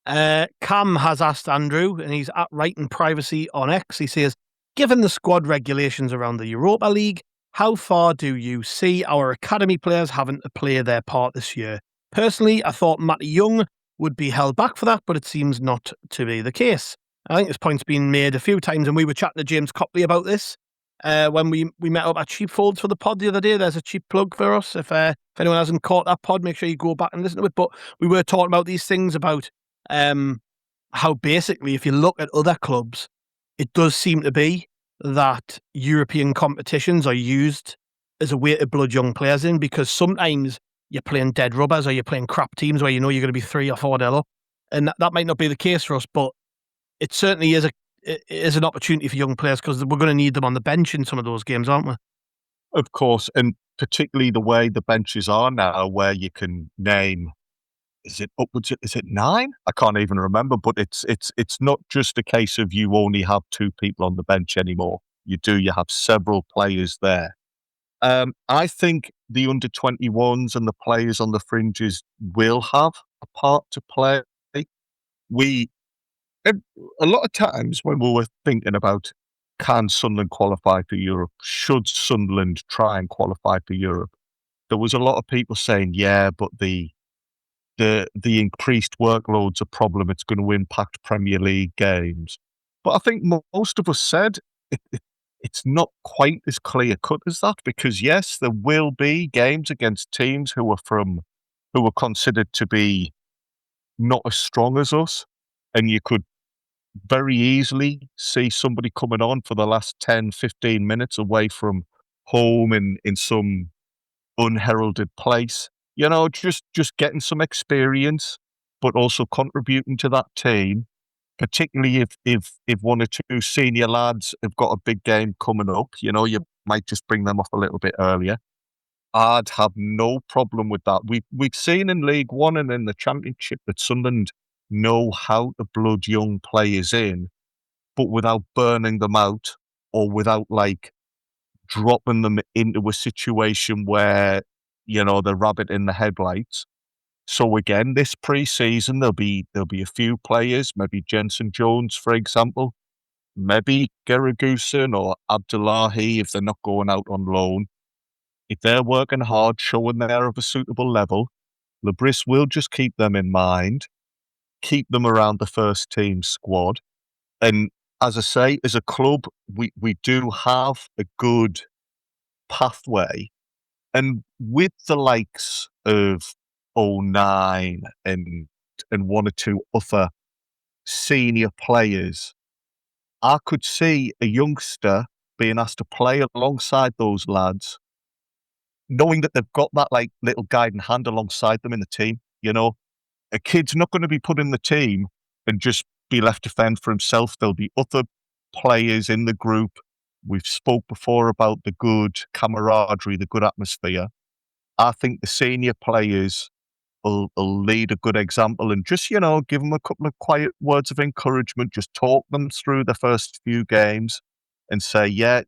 Cam has asked Andrew, and he's at Writing Privacy on X. He says, given the squad regulations around the Europa League, how far do you see our academy players having to play their part this year? Personally, I thought Matty Young would be held back for that, but it seems not to be the case. I think this point's been made a few times, and we were chatting to James Copley about this when we met up at Sheepfolds for the pod the other day. There's a cheap plug for us. If anyone hasn't caught that pod, make sure you go back and listen to it. But we were talking about these things about how basically, if you look at other clubs, it does seem to be that European competitions are used as a way to blood young players in, because sometimes you're playing dead rubbers or you're playing crap teams where you're going to be 3 or 4-0 up. And that might not be the case for us, but it certainly is an opportunity for young players, because we're going to need them on the bench in some of those games, aren't we? Of course, and particularly the way the benches are now, where you can name, is it 9? I can't even remember, but it's not just a case of you only have 2 people on the bench anymore. You have several players there. I think the under-21s and the players on the fringes will have a part to play. A lot of times when we were thinking about, can Sunderland qualify for Europe? Should Sunderland try and qualify for Europe? There was a lot of people saying, yeah, but the increased workload's a problem. It's going to impact Premier League games. But I think most of us said it's not quite as clear cut as that, because yes, there will be games against teams who are considered to be not as strong as us, and you could very easily see somebody coming on for the last 10, 15 minutes away from home in some unheralded place. Just getting some experience, but also contributing to that team, particularly if 1 or 2 senior lads have got a big game coming up. You might just bring them off a little bit earlier. I'd have no problem with that. We've seen in League One and in the Championship that Sunderland know how to blood young players in, but without burning them out, or without dropping them into a situation where they're rabbit in the headlights. So again, this pre-season there'll be a few players, maybe Jensen Jones, for example, maybe Geragusen or Abdullahi, if they're not going out on loan. If they're working hard, showing they're of a suitable level, Lebris will just keep them in mind, keep them around the first team squad. And as I say, as a club, we do have a good pathway And with the likes of 09 and one or two other senior players, I could see a youngster being asked to play alongside those lads, knowing that they've got that like little guiding hand alongside them in the team. You know, a kid's not going to be put in the team and just be left to fend for himself. There'll be other players in the group. We've spoke before about the good camaraderie, the good atmosphere. I think the senior players will lead a good example and just, you know, give them a couple of quiet words of encouragement, just talk them through the first few games and say, yeah,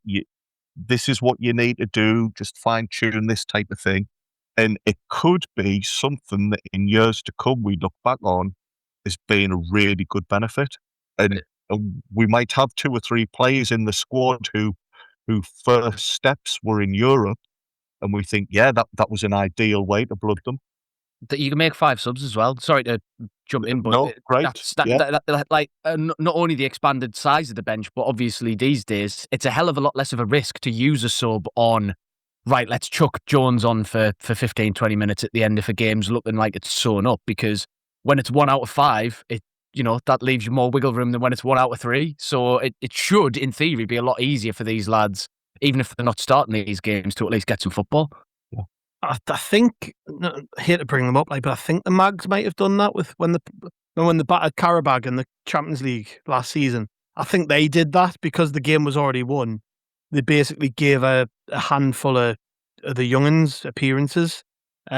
this is what you need to do, just fine-tune this type of thing. And it could be something that in years to come we look back on as being a really good benefit. And we might have 2 or 3 players in the squad who first steps were in Europe, and we think, yeah, that was an ideal way to blood them. That you can make 5 subs as well. Sorry to jump in, but no, great. Not only the expanded size of the bench, but obviously these days it's a hell of a lot less of a risk to use a sub on. Right, let's chuck Jones on for 15, 20 minutes at the end if a game's looking like it's sewn up, because when it's 1 out of 5, that leaves you more wiggle room than when it's 1 out of 3. So it should, in theory, be a lot easier for these lads, even if they're not starting these games, to at least get some football. Yeah. I think, I hate to bring them up, but I think the Mags might have done that with when they battered Karabag in the Champions League last season. I think they did that because the game was already won. They basically gave a handful of the young'uns appearances. They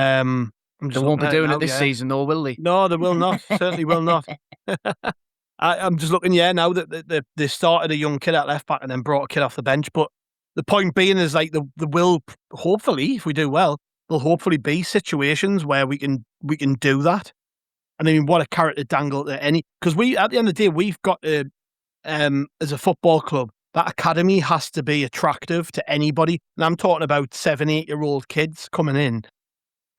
won't be doing it this season, though, will they? No, they will not. Certainly will not. I'm just looking, now that they started a young kid at left back and then brought a kid off the bench. But the point being is, like, the will, hopefully, if we do well, there'll hopefully be situations where we can do that. And I mean, what a carrot to dangle to any, because at the end of the day, we've got to, as a football club, that academy has to be attractive to anybody. And I'm talking about 7, 8-year-old kids coming in.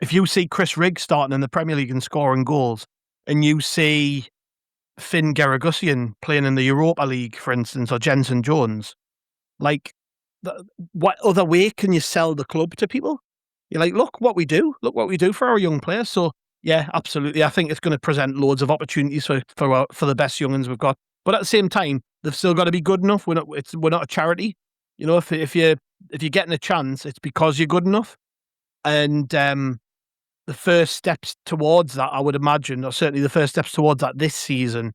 If you see Chris Riggs starting in the Premier League and scoring goals, and you see Finn Geragusian playing in the Europa League, for instance, or Jensen Jones, like, what other way can you sell the club to people? You're like, look what we do for our young players. So yeah, absolutely. I think it's going to present loads of opportunities for the best young'uns we've got. But at the same time, they've still got to be good enough. We're not a charity. You know, if you're getting a chance, it's because you're good enough. And the first steps towards that, I would imagine, or certainly the first steps towards that this season,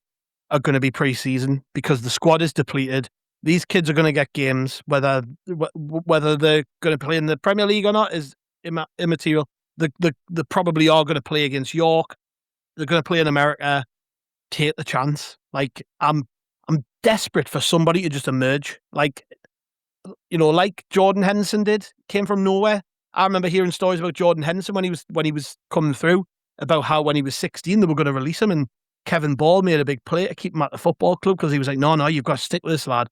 are going to be pre-season, because the squad is depleted. These kids are going to get games, whether they're going to play in the Premier League or not is immaterial. They probably are going to play against York. They're going to play in America. Take the chance. Like, I'm desperate for somebody to just emerge. Like, you know, like Jordan Henderson did, came from nowhere. I remember hearing stories about Jordan Henderson when he was coming through, about how when he was 16 they were going to release him, and Kevin Ball made a big play to keep him at the football club because he was like, no, you've got to stick with this lad.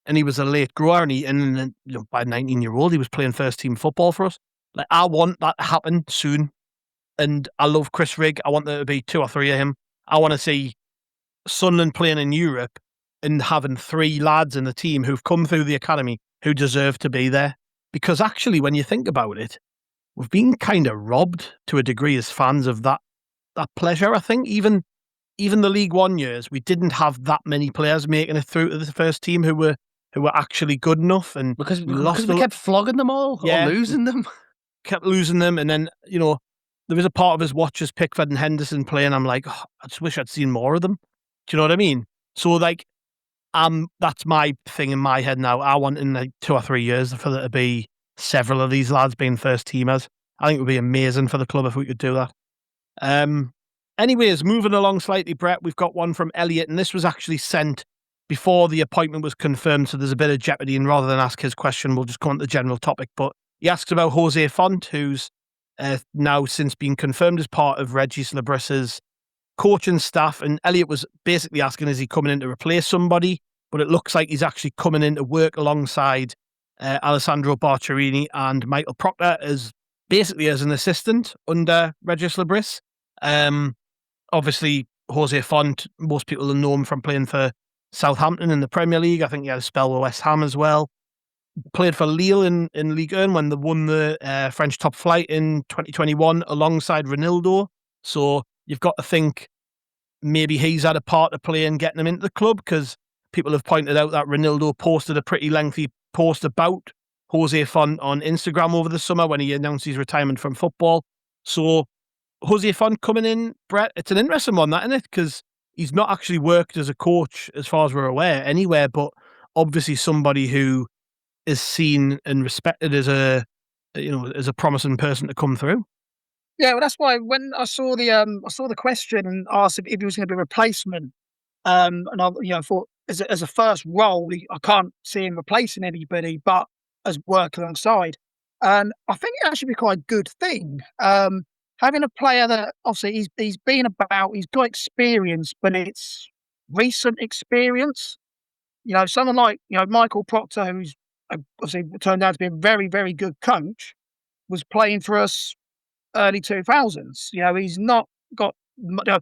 And he was a late grower, and by 19-year-old he was playing first team football for us. Like, I want that to happen soon. And I love Chris Rigg. I want there to be 2 or 3 of him. I want to see Sunderland playing in Europe and having 3 lads in the team who've come through the academy who deserve to be there. Because actually, when you think about it, we've been kind of robbed to a degree as fans of that pleasure. I think even the League One years, we didn't have that many players making it through to the first team who were actually good enough, and because we kept flogging them all, or losing them. Kept losing them, and then, you know, there was a part of us watches Pickford and Henderson play, and I'm like, I just wish I'd seen more of them. Do you know what I mean? So, like, that's my thing in my head now. I want in like 2 or 3 years for there to be several of these lads being first teamers. I think it would be amazing for the club if we could do that. Anyways, moving along slightly, Brett, we've got one from Elliot, and this was actually sent before the appointment was confirmed, so there's a bit of jeopardy, and rather than ask his question, we'll just go on to the general topic. But he asks about José Fonte, who's now since been confirmed as part of Regis Labrissa's coaching staff, and Elliot was basically asking, is he coming in to replace somebody? But it looks like he's actually coming in to work alongside Alessandro Barcerini and Michael Proctor as an assistant under Regis Labris. Obviously, José Fonte, most people will know him from playing for Southampton in the Premier League. I think he had a spell with West Ham as well. played for Lille in Ligue 1 when they won the French top flight in 2021 alongside Ronaldo. So you've got to think maybe he's had a part to play in getting him into the club, because people have pointed out that Ronaldo posted a pretty lengthy post about José Fonte on Instagram over the summer when he announced his retirement from football. So José Fonte coming in, Brett, it's an interesting one, that, isn't it? Because he's not actually worked as a coach, as far as we're aware, anywhere, but obviously somebody who is seen and respected as a promising person to come through. Yeah, well, that's why when I saw the question and asked if he was going to be a replacement, and I thought as a first role, I can't see him replacing anybody, but as work alongside, and I think it actually be quite a good thing. Having a player that obviously he's been about, he's got experience, but it's recent experience. Someone like Michael Proctor, who's obviously turned out to be a very, very good coach, was playing for us early 2000s. He's not got the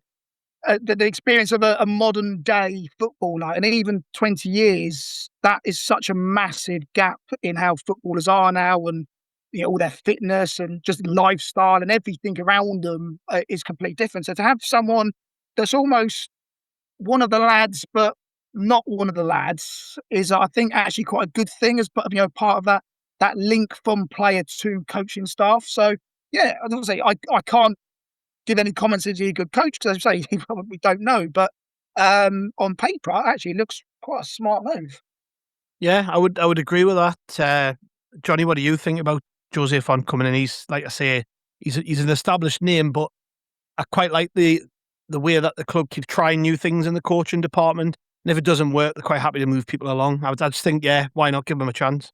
experience of a modern day footballer, and even 20 years, that is such a massive gap in how footballers are now, and all their fitness and just lifestyle and everything around them is completely different. So to have someone that's almost one of the lads, but not one of the lads, is, I think, actually quite a good thing as part of that link from player to coaching staff. So yeah, I don't say I can't give any comments as a good coach, because I say we probably don't know, but on paper, actually, it looks quite a smart move. Yeah, I would agree with that. Johnny, what do you think about José Fonte coming in? He's, like I say, he's an established name, but I quite like the way that the club keep trying new things in the coaching department. And if it doesn't work, they're quite happy to move people along. I just think, yeah, why not give them a chance?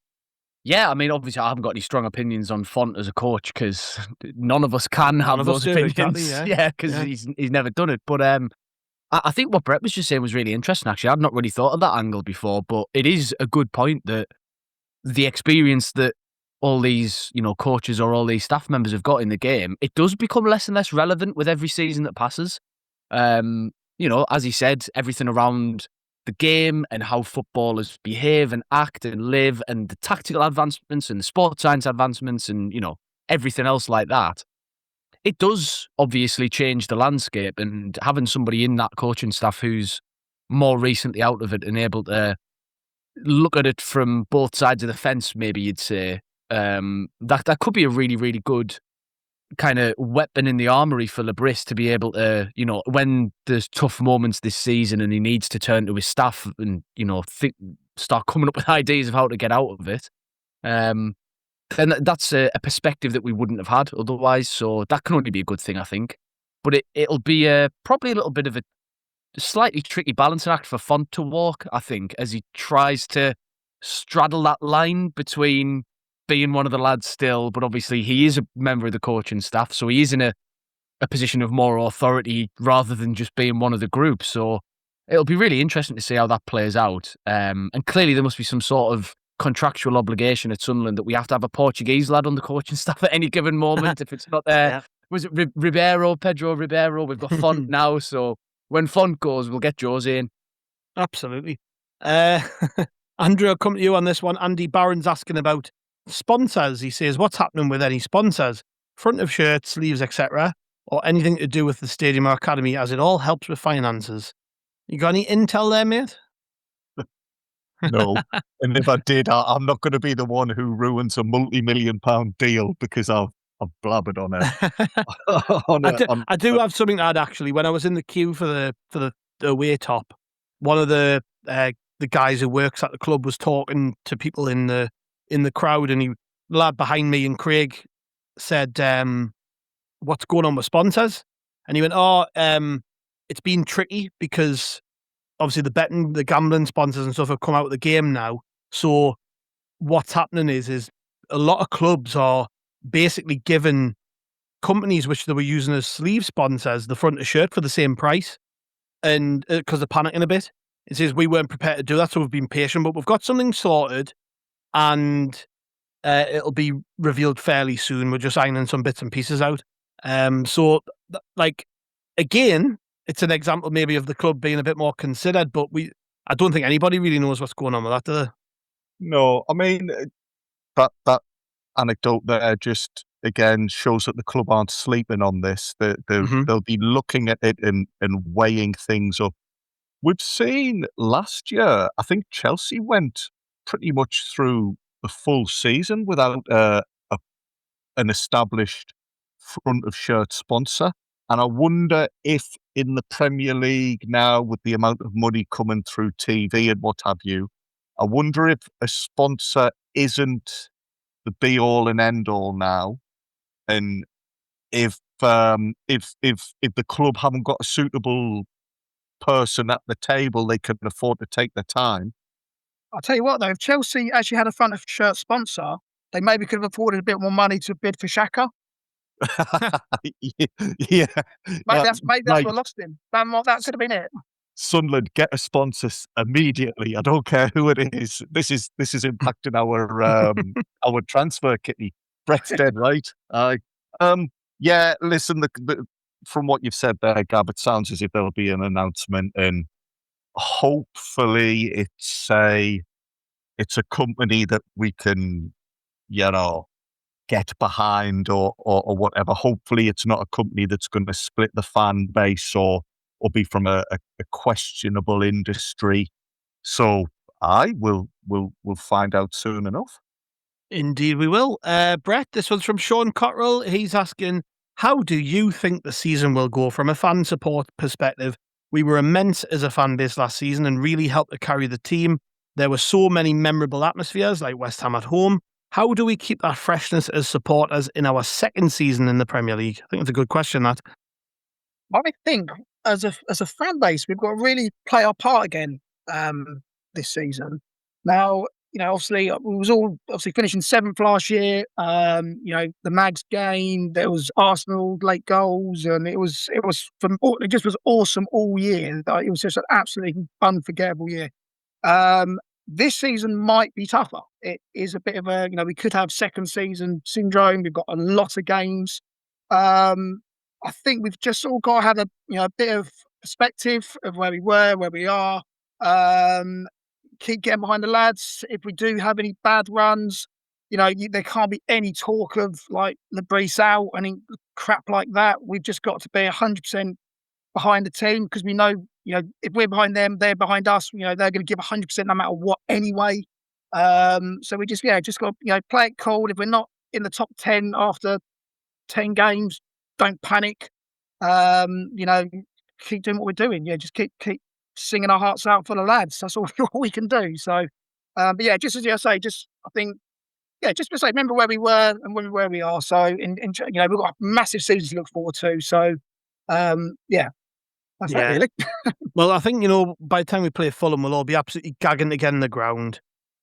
Yeah, I mean, obviously, I haven't got any strong opinions on Font as a coach, because none of us can have those opinions. Exactly, yeah, because he's never done it. But I think what Brett was just saying was really interesting, actually. I'd not really thought of that angle before, but it is a good point that the experience that all these, coaches or all these staff members have got in the game, it does become less and less relevant with every season that passes. As he said, everything around the game and how footballers behave and act and live, and the tactical advancements and the sports science advancements and, everything else like that. It does obviously change the landscape, and having somebody in that coaching staff who's more recently out of it and able to look at it from both sides of the fence, maybe you'd say, that could be a really, really good kind of weapon in the armory for Lebris to be able to, when there's tough moments this season and he needs to turn to his staff and, start coming up with ideas of how to get out of it. Then that's a perspective that we wouldn't have had otherwise. So that can only be a good thing, I think. But it'll be probably a little bit of a slightly tricky balancing act for Font to walk, I think, as he tries to straddle that line between being one of the lads still, but obviously he is a member of the coaching staff, so he is in a position of more authority rather than just being one of the group. So it'll be really interesting to see how that plays out. And clearly there must be some sort of contractual obligation at Sunderland that we have to have a Portuguese lad on the coaching staff at any given moment. If it's not there, yeah. Was it Pedro Ribeiro? We've got Font now, so when Font goes, we'll get Jose in. Absolutely. Andrew, I'll come to you on this one. Andy Barron's asking about sponsors. He says, what's happening with any sponsors? Front of shirts, sleeves, etc., or anything to do with the stadium or academy, as it all helps with finances. You got any intel there, mate? No. And if I did, I'm not going to be the one who ruins a multi-million-pound deal because I've blabbered on it. I do have something to add, actually. When I was in the queue for the away top, one of the guys who works at the club was talking to people in the crowd, and the lad behind me and Craig said, what's going on with sponsors? And he went, it's been tricky because obviously the gambling sponsors and stuff have come out of the game now. So what's happening is a lot of clubs are basically giving companies which they were using as sleeve sponsors the front of the shirt for the same price, and because they're panicking a bit. It says we weren't prepared to do that, so we've been patient, but we've got something sorted, and it'll be revealed fairly soon. We're just ironing some bits and pieces out. Again, it's an example maybe of the club being a bit more considered, but I don't think anybody really knows what's going on with that, do they? No, I mean, that anecdote there just again shows that the club aren't sleeping on this. They'll be looking at it and weighing things up. We've seen last year, I think Chelsea went pretty much through the full season without an established front of shirt sponsor. And I wonder if in the Premier League now, with the amount of money coming through TV and what have you, I wonder if a sponsor isn't the be all and end all now, and if the club haven't got a suitable person at the table, they can afford to take the time. I'll tell you what, though, if Chelsea actually had a front of shirt sponsor, they maybe could have afforded a bit more money to bid for Xhaka. Yeah, Maybe that's what lost him. That could have been it. Sunderland, get a sponsor immediately. I don't care who it is. This is impacting our transfer kitty. Brett's dead right. Yeah. Listen, from what you've said there, Gab, it sounds as if there'll be an announcement, and hopefully it's a company that we can, get behind or whatever. Hopefully it's not a company that's going to split the fan base or be from a questionable industry. So we'll find out soon enough. Indeed we will. Brett, this one's from Sean Cottrell. He's asking, how do you think the season will go from a fan support perspective? We were immense as a fan base last season and really helped to carry the team. There were so many memorable atmospheres like West Ham at home. How do we keep that freshness as supporters in our second season in the Premier League? I think it's a good question, that. I think as a fan base, we've got to really play our part again this season. Now, obviously, we was all finishing 7th last year. The Mags game, there was Arsenal late goals, and it just was awesome all year. It was just an absolutely unforgettable year. This season might be tougher. It is a bit of a, we could have second season syndrome. We've got a lot of games. I think we've just all got to have a bit of perspective of where we were, where we are. Keep getting behind the lads. If we do have any bad runs, there can't be any talk of like Lebris out, any crap like that. We've just got to be 100% behind the team, because we know, if we're behind them, they're behind us. They're going to give 100% no matter what anyway. So we just got to, play it cool. If we're not in the top 10 after 10 games, don't panic. Keep doing what we're doing. Yeah, just keep singing our hearts out for the lads. That's all we can do. So, but yeah, just as I say, I think, just to say, remember where we were and where we are. So, we've got a massive season to look forward to. So, that's it, really. Well, I think, by the time we play Fulham, we'll all be absolutely gagging to get in the ground.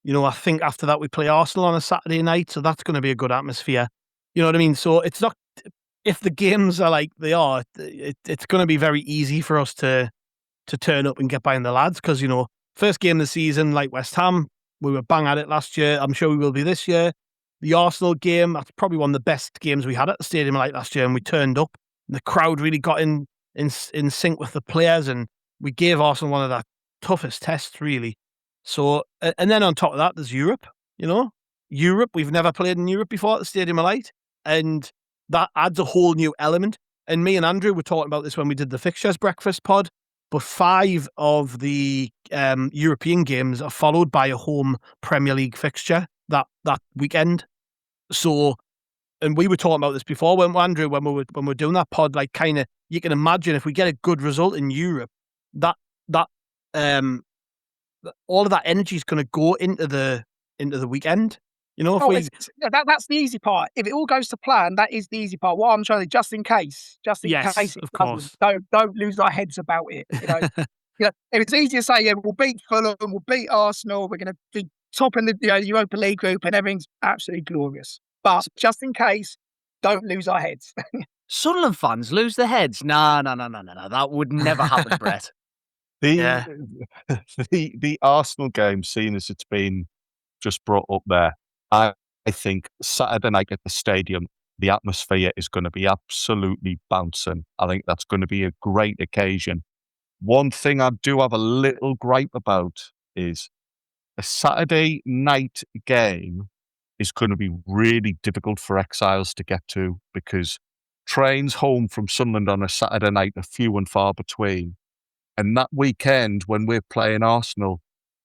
I think after that we play Arsenal on a Saturday night, so that's going to be a good atmosphere. You know what I mean? So it's not, if the games are like they are, it's going to be very easy for us to turn up and get behind the lads, because, first game of the season, like West Ham, we were bang at it last year. I'm sure we will be this year. The Arsenal game, that's probably one of the best games we had at the stadium like last year, and we turned up. The crowd really got in sync with the players, and we gave Arsenal one of the toughest tests, really. So, and then on top of that, there's Europe. Europe, we've never played in Europe before at the Stadium of Light, and that adds a whole new element. And me and Andrew were talking about this when we did the fixtures breakfast pod, but 5 of the European games are followed by a home Premier League fixture that weekend. So, and we were talking about this before, when we're doing that pod, like, kind of, you can imagine if we get a good result in Europe, that all of that energy is going to go into the weekend. That's the easy part. If it all goes to plan, that is the easy part. What I'm trying to, just in case, yes, of course, don't lose our heads about it. If it's easy to say, we'll beat Fulham, we'll beat Arsenal, we're going to be top in the Europa League group, and everything's absolutely glorious. But just in case, don't lose our heads. Sunderland fans lose their heads? No. That would never happen, Brett. The Arsenal game, seeing as it's been just brought up there, I think Saturday night at the stadium, the atmosphere is going to be absolutely bouncing. I think that's going to be a great occasion. One thing I do have a little gripe about is a Saturday night game is going to be really difficult for exiles to get to because trains home from Sunderland on a Saturday night are few and far between. And that weekend when we're playing Arsenal,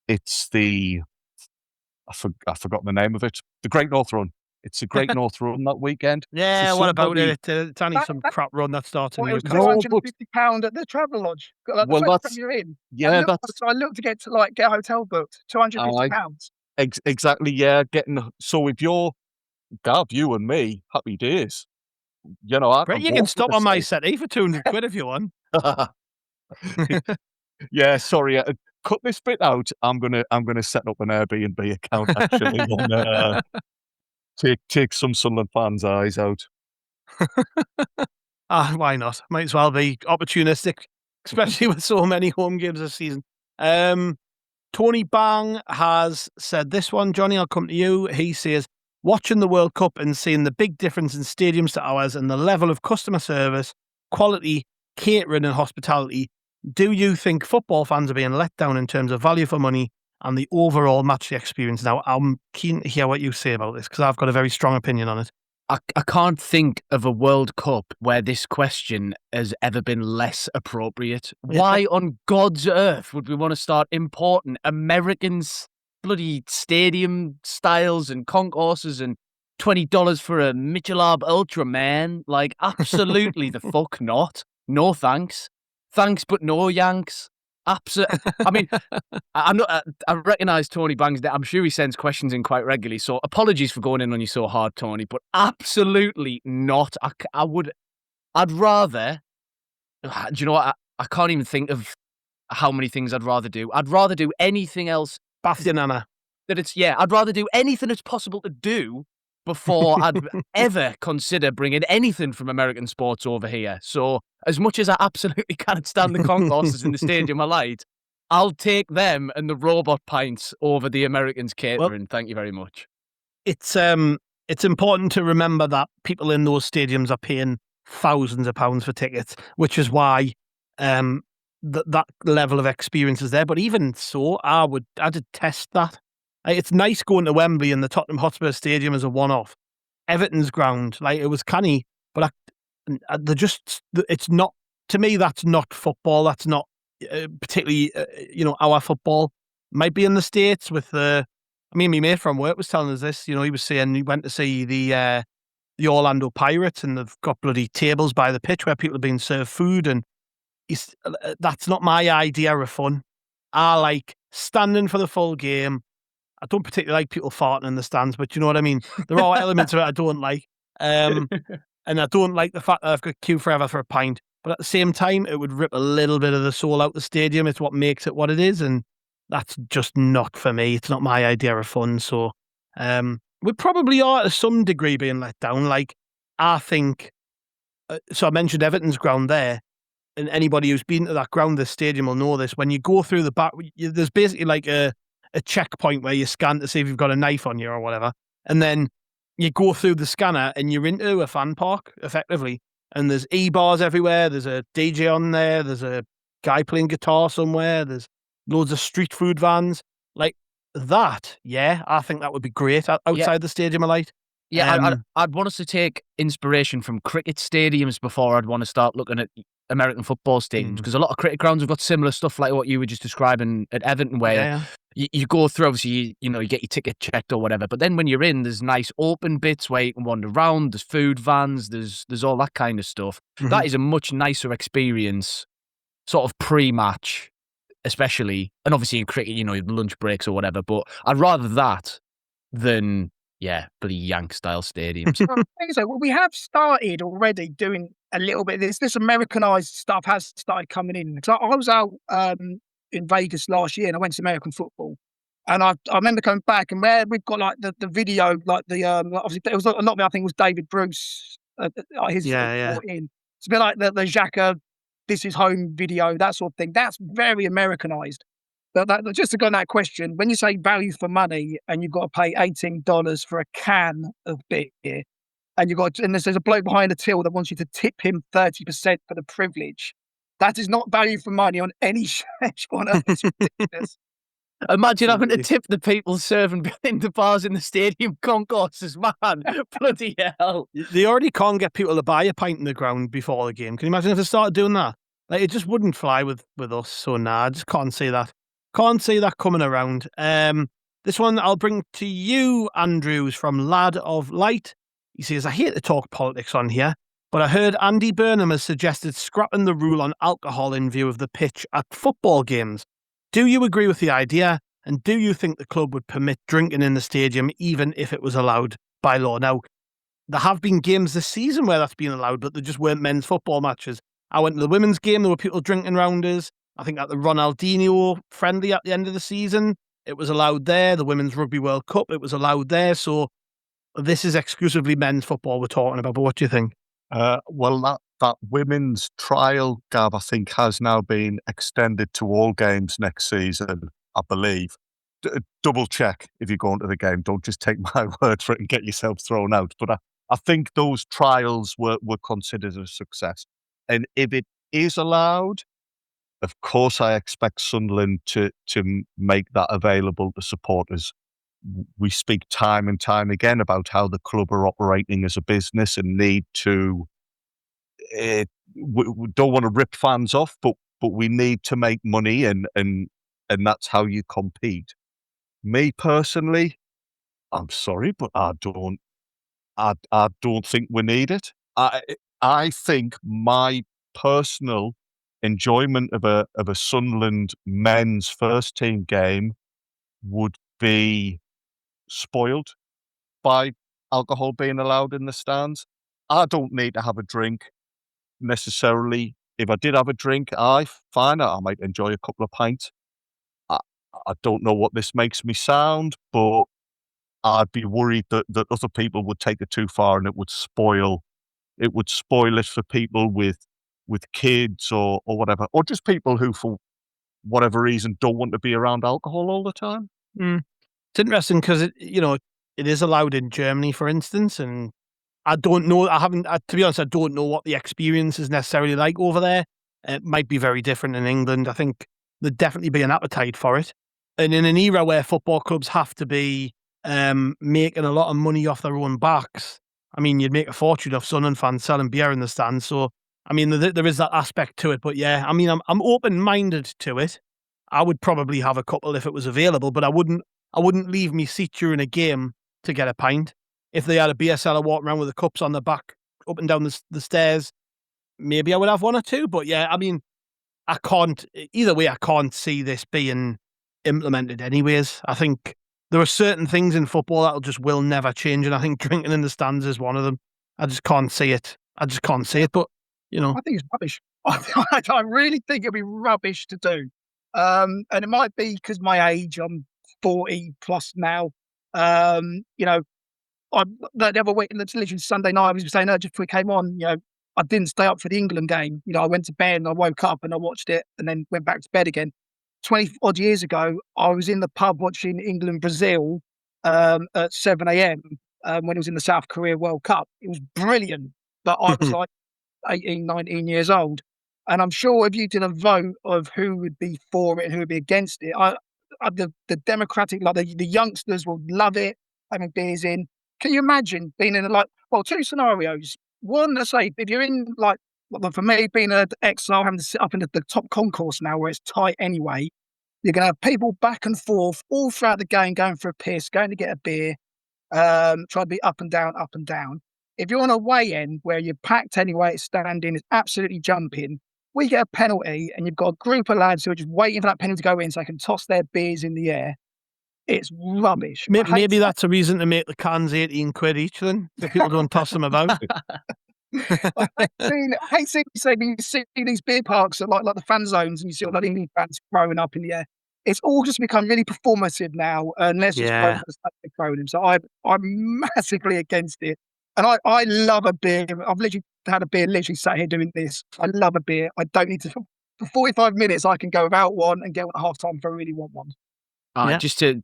it's I've forgotten the name of it, the Great North Run. It's a Great North Run that weekend. Yeah, So what about somebody- it? It's only some crap run that starts in Well, it was Newcastle. £250 at the travel lodge. Like, the Well, first that's- time you're in. Yeah, I looked to get a hotel booked. £250. Exactly. Yeah, so if you're Gav, you and me, happy days. You know, Right, you can stop on my settee for 200 quid if you want. Yeah, sorry. Cut this bit out. I'm gonna set up an Airbnb account actually and take some Sunderland fans' eyes out. Why not? Might as well be opportunistic, especially with so many home games this season. Tony Bang has said this one. Johnny, I'll come to you. He says, watching the World Cup and seeing the big difference in stadiums to ours and the level of customer service, quality, catering and hospitality, do you think football fans are being let down in terms of value for money and the overall match experience? Now, I'm keen to hear what you say about this because I've got a very strong opinion on it. I can't think of a World Cup where this question has ever been less appropriate. Why on God's earth would we want to start importing Americans' bloody stadium styles and concourses and $20 for a Michelob Ultra, man? Like, absolutely the fuck not. No thanks. Thanks, but no yanks. Absolutely. I mean, I recognise Tony Bang's. I'm sure he sends questions in quite regularly. So apologies for going in on you so hard, Tony. But absolutely not. I'd rather. Do you know what? I can't even think of how many things I'd rather do. I'd rather do anything else. Nana. I'd rather do anything that's possible to do before I'd ever consider bringing anything from American sports over here. So as much as I absolutely can't stand the concourses in the Stadium of Light, I'll take them and the robot pints over the Americans catering. Thank you very much. It's important to remember that people in those stadiums are paying thousands of pounds for tickets, which is why that level of experience is there. But even so, I'd test that. It's nice going to Wembley and the Tottenham Hotspur Stadium as a one-off. Everton's ground, like, it was canny, but it's not, to me, that's not football. That's not particularly, our football. Might be in the States with my mate from work was telling us this. He was saying he went to see the Orlando Pirates and they've got bloody tables by the pitch where people are being served food, and that's not my idea of fun. I like standing for the full game. I don't particularly like people farting in the stands, but you know what I mean? There are elements of it I don't like. And I don't like the fact that I've got to queue forever for a pint. But at the same time, it would rip a little bit of the soul out the stadium. It's what makes it what it is. And that's just not for me. It's not my idea of fun. So we probably are to some degree being let down. Like, I think, so I mentioned Everton's ground there. And anybody who's been to that ground, this stadium will know this. When you go through the back, there's basically like a checkpoint where you scan to see if you've got a knife on you or whatever. And then you go through the scanner and you're into a fan park, effectively. And there's e-bars everywhere. There's a DJ on there. There's a guy playing guitar somewhere. There's loads of street food vans. Like that, yeah, I think that would be great outside the Stadium of Light. Yeah, I'd want us to take inspiration from cricket stadiums before I'd want to start looking at American football stadiums, because a lot of cricket grounds have got similar stuff like what you were just describing at Everton, where you go through, obviously, you get your ticket checked or whatever, but then when you're in, there's nice open bits where you can wander around, there's food vans, there's all that kind of stuff. Mm-hmm. That is a much nicer experience, sort of pre-match, especially, and obviously in cricket, lunch breaks or whatever, but I'd rather that than... bloody Yank-style stadiums. I think so. Well, we have started already doing a little bit of this Americanized stuff has started coming in. Because I was out in Vegas last year and I went to American football. And I remember coming back and where we've got like the video, like the, obviously it was not me, I think it was David Bruce. His in. It's a bit like the Xhaka, this is home video, that sort of thing. That's very Americanized. But just to go on that question, when you say value for money and you've got to pay $18 for a can of beer, and there's a bloke behind a till that wants you to tip him 30% for the privilege, that is not value for money on any stretch on earth. It's ridiculous. Imagine having to tip the people serving behind the bars in the stadium concourses, man. Bloody hell. They already can't get people to buy a pint in the ground before the game. Can you imagine if they started doing that? Like, it just wouldn't fly with us. So, nah, I just can't see that. Can't see that coming around. This one I'll bring to you, Andrews, from Lad of Light. He says, I hate to talk politics on here, but I heard Andy Burnham has suggested scrapping the rule on alcohol in view of the pitch at football games. Do you agree with the idea? And do you think the club would permit drinking in the stadium even if it was allowed by law? Now, there have been games this season where that's been allowed, but there just weren't men's football matches. I went to the women's game, there were people drinking around us. I think at the Ronaldinho friendly at the end of the season, it was allowed there. The Women's Rugby World Cup, it was allowed there. So this is exclusively men's football we're talking about. But what do you think? Well, that women's trial, Gav, I think has now been extended to all games next season, I believe. Double check if you're going to the game. Don't just take my word for it and get yourself thrown out. But I think those trials were considered a success. And if it is allowed, of course, I expect Sunderland to make that available to supporters. We speak time and time again about how the club are operating as a business and need to. We don't want to rip fans off, but we need to make money, and that's how you compete. Me personally, I'm sorry, but I don't think we need it. I think my personal enjoyment of a Sunderland men's first team game would be spoiled by alcohol being allowed in the stands. I don't need to have a drink necessarily. If I did have a drink, fine, I might enjoy a couple of pints. I don't know what this makes me sound, but I'd be worried that other people would take it too far and it would spoil it for people with kids or whatever, or just people who, for whatever reason, don't want to be around alcohol all the time. It's interesting because it is allowed in Germany, for instance, and I don't know. To be honest, I don't know what the experience is necessarily like over there. It might be very different in England. I think there'd definitely be an appetite for it. And in an era where football clubs have to be making a lot of money off their own backs, I mean, you'd make a fortune off Sunderland fans selling beer in the stands. So, I mean, there is that aspect to it. But yeah, I mean, I'm open-minded to it. I would probably have a couple if it was available, but I wouldn't leave me seat during a game to get a pint. If they had a beer seller walking around with the cups on the back, up and down the stairs, maybe I would have one or two. But yeah, I mean, either way, I can't see this being implemented anyways. I think there are certain things in football that will never change, and I think drinking in the stands is one of them. I just can't see it. But, I think it's rubbish. I really think it'd be rubbish to do. And it might be because my age, I'm 40 plus now. The other week, literally Sunday night, I was saying just before we came on, I didn't stay up for the England game. I went to bed and I woke up and I watched it and then went back to bed again. 20 odd years ago, I was in the pub watching England-Brazil at 7 a.m. When it was in the South Korea World Cup. It was brilliant, but I was like 18, 19 years old. And I'm sure if you did a vote of who would be for it and who would be against it, the Democratic, like the youngsters would love it, having beers in. Can you imagine being in two scenarios? One, let's say, if you're in for me, being an exile, having to sit up in the top concourse now where it's tight anyway, you're going to have people back and forth all throughout the game going for a piss, going to get a beer, try to be up and down, up and down. If you're on a away end where you're packed anyway, it's standing, it's absolutely jumping, we get a penalty and you've got a group of lads who are just waiting for that penalty to go in so they can toss their beers in the air. It's rubbish. Maybe that's a reason to make the cans 18 quid each then, if people don't toss them about. I hate seeing you see these beer parks at like the fan zones and you see all the English fans throwing up in the air. It's all just become really performative now, and let's just throw them. So I'm massively against it. And I love a beer. I've literally had a beer, sat here doing this. I love a beer. I don't need to. For 45 minutes, I can go without one and get one at half time if I really want one. Just to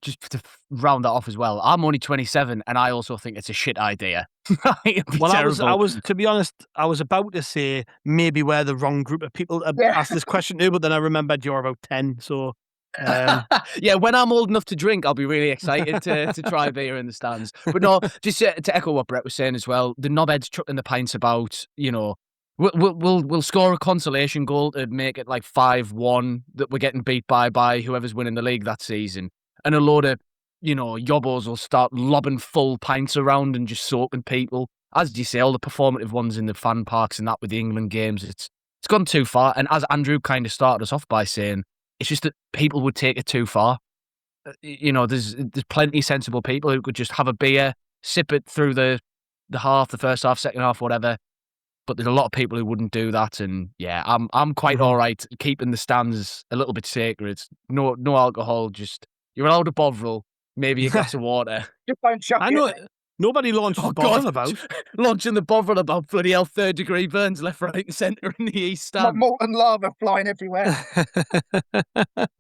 round that off as well, I'm only 27 and I also think it's a shit idea. I was to be honest, I was about to say maybe we're the wrong group of people to ask this question to, but then I remembered you're about 10, so Yeah, when I'm old enough to drink, I'll be really excited to try beer in the stands. But no, just to echo what Brett was saying as well, the knobheads chucking the pints about, we'll score a consolation goal to make it like 5-1 that we're getting beat by whoever's winning the league that season. And a load of, yobbos will start lobbing full pints around and just soaking people. As you say, all the performative ones in the fan parks and that with the England games, it's gone too far. And as Andrew kind of started us off by saying, it's just that people would take it too far. There's plenty of sensible people who could just have a beer, sip it through the first half, second half, whatever. But there's a lot of people who wouldn't do that. And yeah, I'm quite all right keeping the stands a little bit sacred. No alcohol, just you're allowed a Bovril, maybe a glass of water. Just don't chuck I it. know nobody launches Bovril about. Launching the Bovril about bloody hell, 3rd-degree burns left, right, and centre in the East Stand. Molten lava flying everywhere.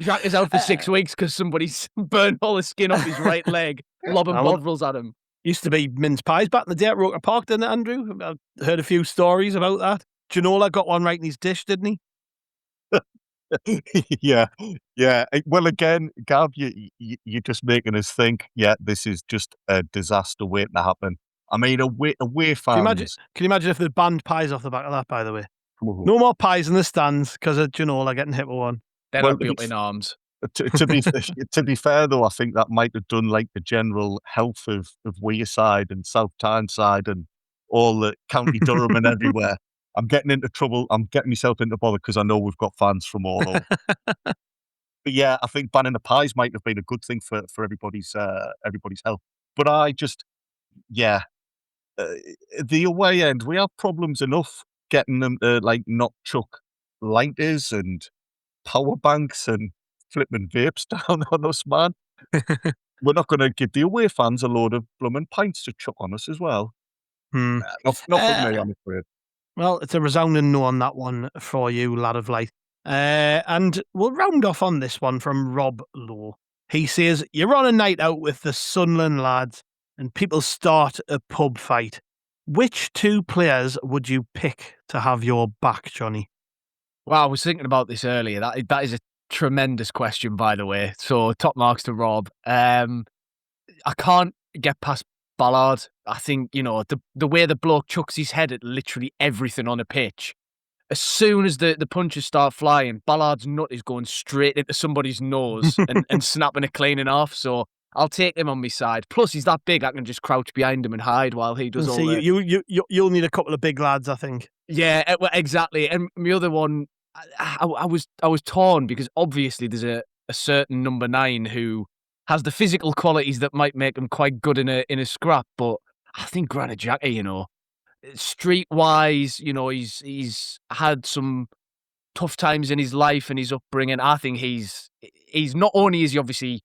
Jack is out for 6 weeks because somebody's burned all the skin off his right leg, lobbing Bovrils at him. Used to be mince pies back in the day at Roker Park, didn't it, Andrew? I've heard a few stories about that. Ginola got one right in his dish, didn't he? Yeah. Well, again, Gav, you're just making us think, this is just a disaster waiting to happen. I mean, away fans. Can you imagine if they banned pies off the back of that, by the way? No more pies in the stands because of Ginola getting hit with one. Then I'd be up in arms. To be fair, though, I think that might have done like the general health of Wearside and South Tyneside and all the County Durham and everywhere. I'm getting into trouble. I'm getting myself into bother because I know we've got fans from all over. But yeah, I think banning the pies might have been a good thing for everybody's health. But I just, the away end, we have problems enough getting them to like not chuck lighters and power banks and flipping vapes down on us, man. We're not going to give the away fans a load of blooming pints to chuck on us as well. Not with me, I'm afraid. Well, it's a resounding no on that one for you, lad of light. And we'll round off on this one from Rob Lowe. He says, you're on a night out with the Sunderland lads and people start a pub fight. Which 2 players would you pick to have your back, Johnny? Well, I was thinking about this earlier. That is a tremendous question, by the way. So top marks to Rob. I can't get past Ballard. I think, the way the bloke chucks his head at literally everything on a pitch. As soon as the punches start flying, Ballard's nut is going straight into somebody's nose and snapping a cleaning off. So I'll take him on my side. Plus, he's that big, I can just crouch behind him and hide while he does all that. You'll need a couple of big lads, I think. Yeah, exactly. And my other one, I was torn because obviously there's a certain number 9 who has the physical qualities that might make him quite good in a scrap. But I think Granit Xhaka, streetwise, he's had some tough times in his life and his upbringing. I think he's not only is he obviously.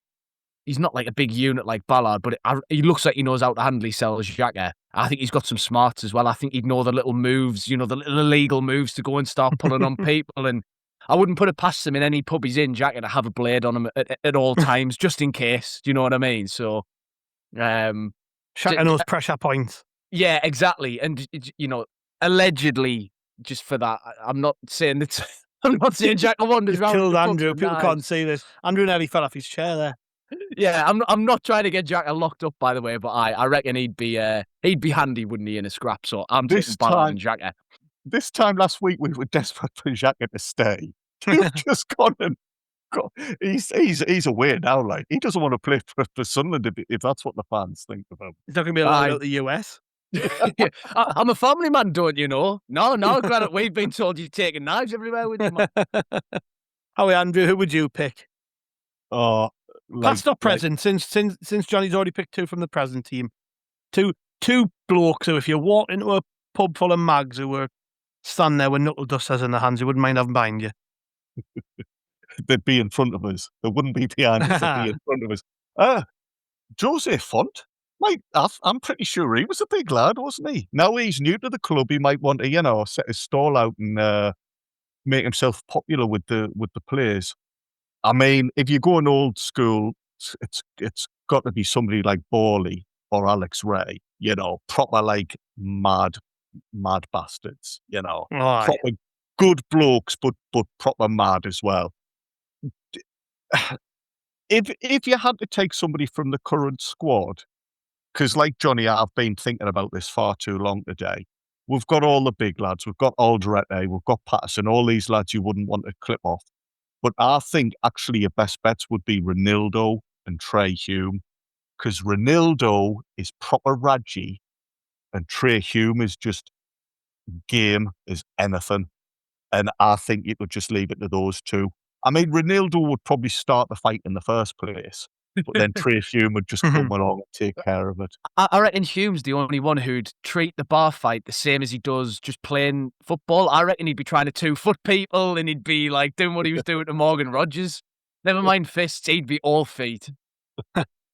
He's not like a big unit like Ballard, but he looks like he knows how to handle himself as Xhaka. I think he's got some smarts as well. I think he'd know the little moves, the little illegal moves to go and start pulling on people. And I wouldn't put it past him in any pub he's in, Xhaka, to have a blade on him at all times, just in case. Do you know what I mean? So, Xhaka knows pressure points. Yeah, exactly. And, allegedly, just for that, I'm not saying that. I'm not saying Xhaka wanders around. Killed Andrew. People can't see this. Andrew nearly fell off his chair there. Yeah, I'm not trying to get Xhaka locked up, by the way, but I reckon he'd be handy, wouldn't he, in a scrap? So I'm taking Ballard and Xhaka. This time last week, we were desperate for Xhaka to stay. He's just gone and he's away now. Like he doesn't want to play for Sunderland if that's what the fans think of him. He's not going to be allowed out the US. I'm a family man, don't you know? No, Granite, we've been told you're taking knives everywhere with you, man. Howie, Andrew, who would you pick? Past or present, since Johnny's already picked 2 from the present team. Two blokes who, if you walk into a pub full of mags who were standing there with knuckle dusters in their hands, you wouldn't mind having behind you. They'd be in front of us. They wouldn't be behind us, they'd be in front of us. José Fonte, I'm pretty sure he was a big lad, wasn't he? Now he's new to the club, he might want to, set his stall out and make himself popular with the players. I mean, if you're going old school, it's got to be somebody like Borley or Alex Ray, proper like mad bastards, proper good blokes, but proper mad as well. if you had to take somebody from the current squad, because like Johnny, I've been thinking about this far too long today. We've got all the big lads. We've got Alderete. We've got Patterson. All these lads you wouldn't want to clip off. But I think actually your best bets would be Ronaldo and Trey Hume, because Ronaldo is proper Raji and Trey Hume is just game as anything. And I think you could just leave it to those two. I mean, Ronaldo would probably start the fight in the first place, but then Trey Hume would just come along and take care of it. I reckon Hume's the only one who'd treat the bar fight the same as he does just playing football. I reckon he'd be trying to 2-foot people and he'd be like doing what he was doing to Morgan Rogers. Never mind fists, he'd be all feet.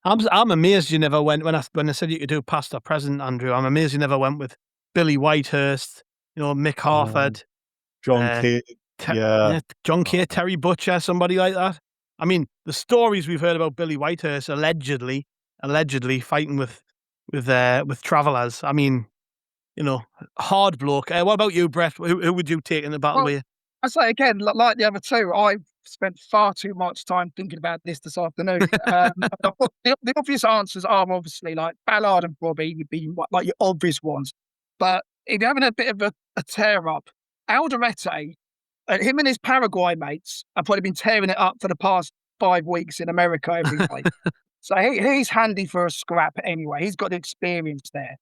I'm amazed you never went, when I said you could do past or present, Andrew, I'm amazed you never went with Billy Whitehurst, Mick Harford. John Kay. John Kay, Terry Butcher, somebody like that. I mean, the stories we've heard about Billy Whitehurst allegedly fighting with travellers. I mean, hard bloke. What about you, Brett? Who would you take in the battle with? I say again, like the other two, I've spent far too much time thinking about this afternoon. The obvious answers are obviously like Ballard and Bobby would be like your obvious ones. But if you're having a bit of a tear up, Alderete, him and his Paraguay mates have probably been tearing it up for the past 5 weeks in America every day. So he's handy for a scrap anyway. He's got the experience there.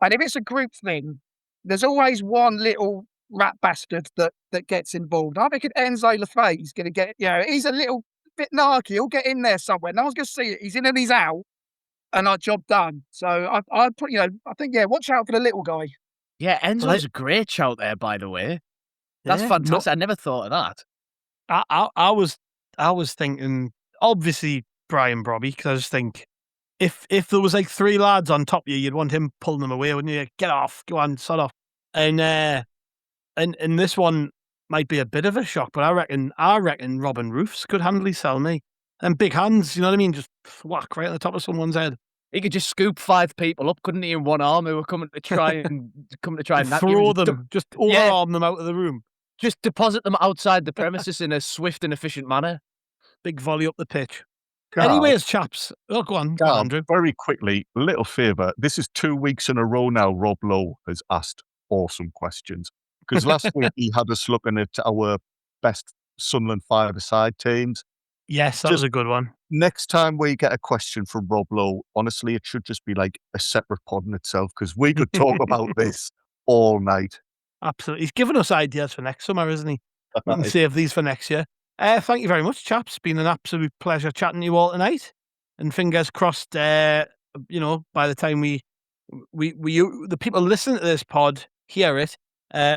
And if it's a group thing, there's always one little rat bastard that gets involved. I think Enzo Lefebvre's going to get, he's a little bit narky. He'll get in there somewhere. No one's going to see it. He's in and he's out, and our job done. So I think, watch out for the little guy. Yeah, Enzo's a great shout there, by the way. That's fantastic. I never thought of that. I was thinking, obviously, Brian Brobby, because I just think if there was like 3 lads on top of you, you'd want him pulling them away, wouldn't you? Get off, go on, sod off. And this one might be a bit of a shock, but I reckon Robin Roofs could handily sell me. And big hands, you know what I mean? Just whack right on the top of someone's head. He could just scoop 5 people up, couldn't he, in one arm who were coming to try and throw them, just overarm them out of the room. Just deposit them outside the premises in a swift and efficient manner. Big volley up the pitch. Anyways, chaps. Oh, go on, Andrew. Very quickly, little favour. This is 2 weeks in a row now Rob Lowe has asked awesome questions. Because last week he had us looking at our best Sunderland 5-a-side teams. Yes, that was a good one. Next time we get a question from Rob Lowe, honestly, it should just be like a separate pod in itself, because we could talk about this all night. Absolutely. He's given us ideas for next summer, isn't he? We can save these for next year. Thank you very much, chaps. It's been an absolute pleasure chatting to you all tonight. And fingers crossed, by the time the people listening to this pod hear it,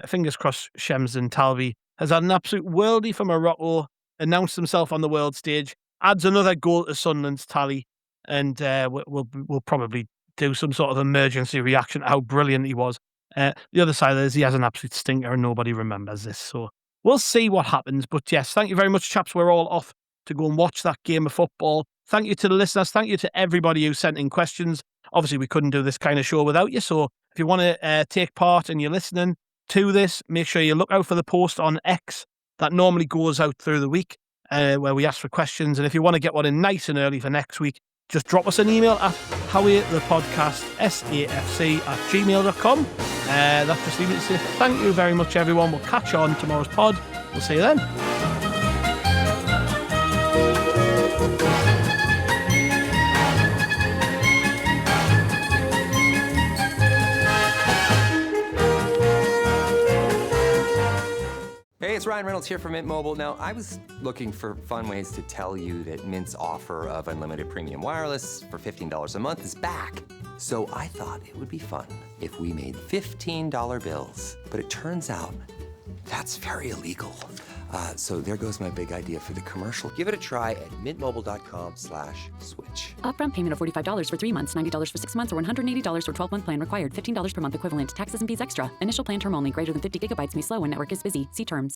fingers crossed Shems and Talvi has had an absolute worldie for Morocco, announced himself on the world stage, adds another goal to Sunderland's tally, and we'll probably do some sort of emergency reaction to how brilliant he was. The other side is he has an absolute stinker and nobody remembers this. So we'll see what happens. But yes, thank you very much, chaps. We're all off to go and watch that game of football. Thank you to the listeners. Thank you to everybody who sent in questions. Obviously, we couldn't do this kind of show without you. So if you want to take part and you're listening to this, make sure you look out for the post on X that normally goes out through the week where we ask for questions. And if you want to get one in nice and early for next week, just drop us an email at Haway The Podcast, SAFC@gmail.com. That just leaves me to say thank you very much, everyone. We'll catch you on tomorrow's pod. We'll see you then. Hey, it's Ryan Reynolds here from Mint Mobile. Now, I was looking for fun ways to tell you that Mint's offer of unlimited premium wireless for $15 a month is back. So I thought it would be fun if we made $15 bills. But it turns out that's very illegal. So there goes my big idea for the commercial. Give it a try at mintmobile.com/switch. Upfront payment of $45 for 3 months, $90 for 6 months, or $180 for 12-month plan required. $15 per month equivalent. Taxes and fees extra. Initial plan term only. Greater than 50 gigabytes may slow when network is busy. See terms.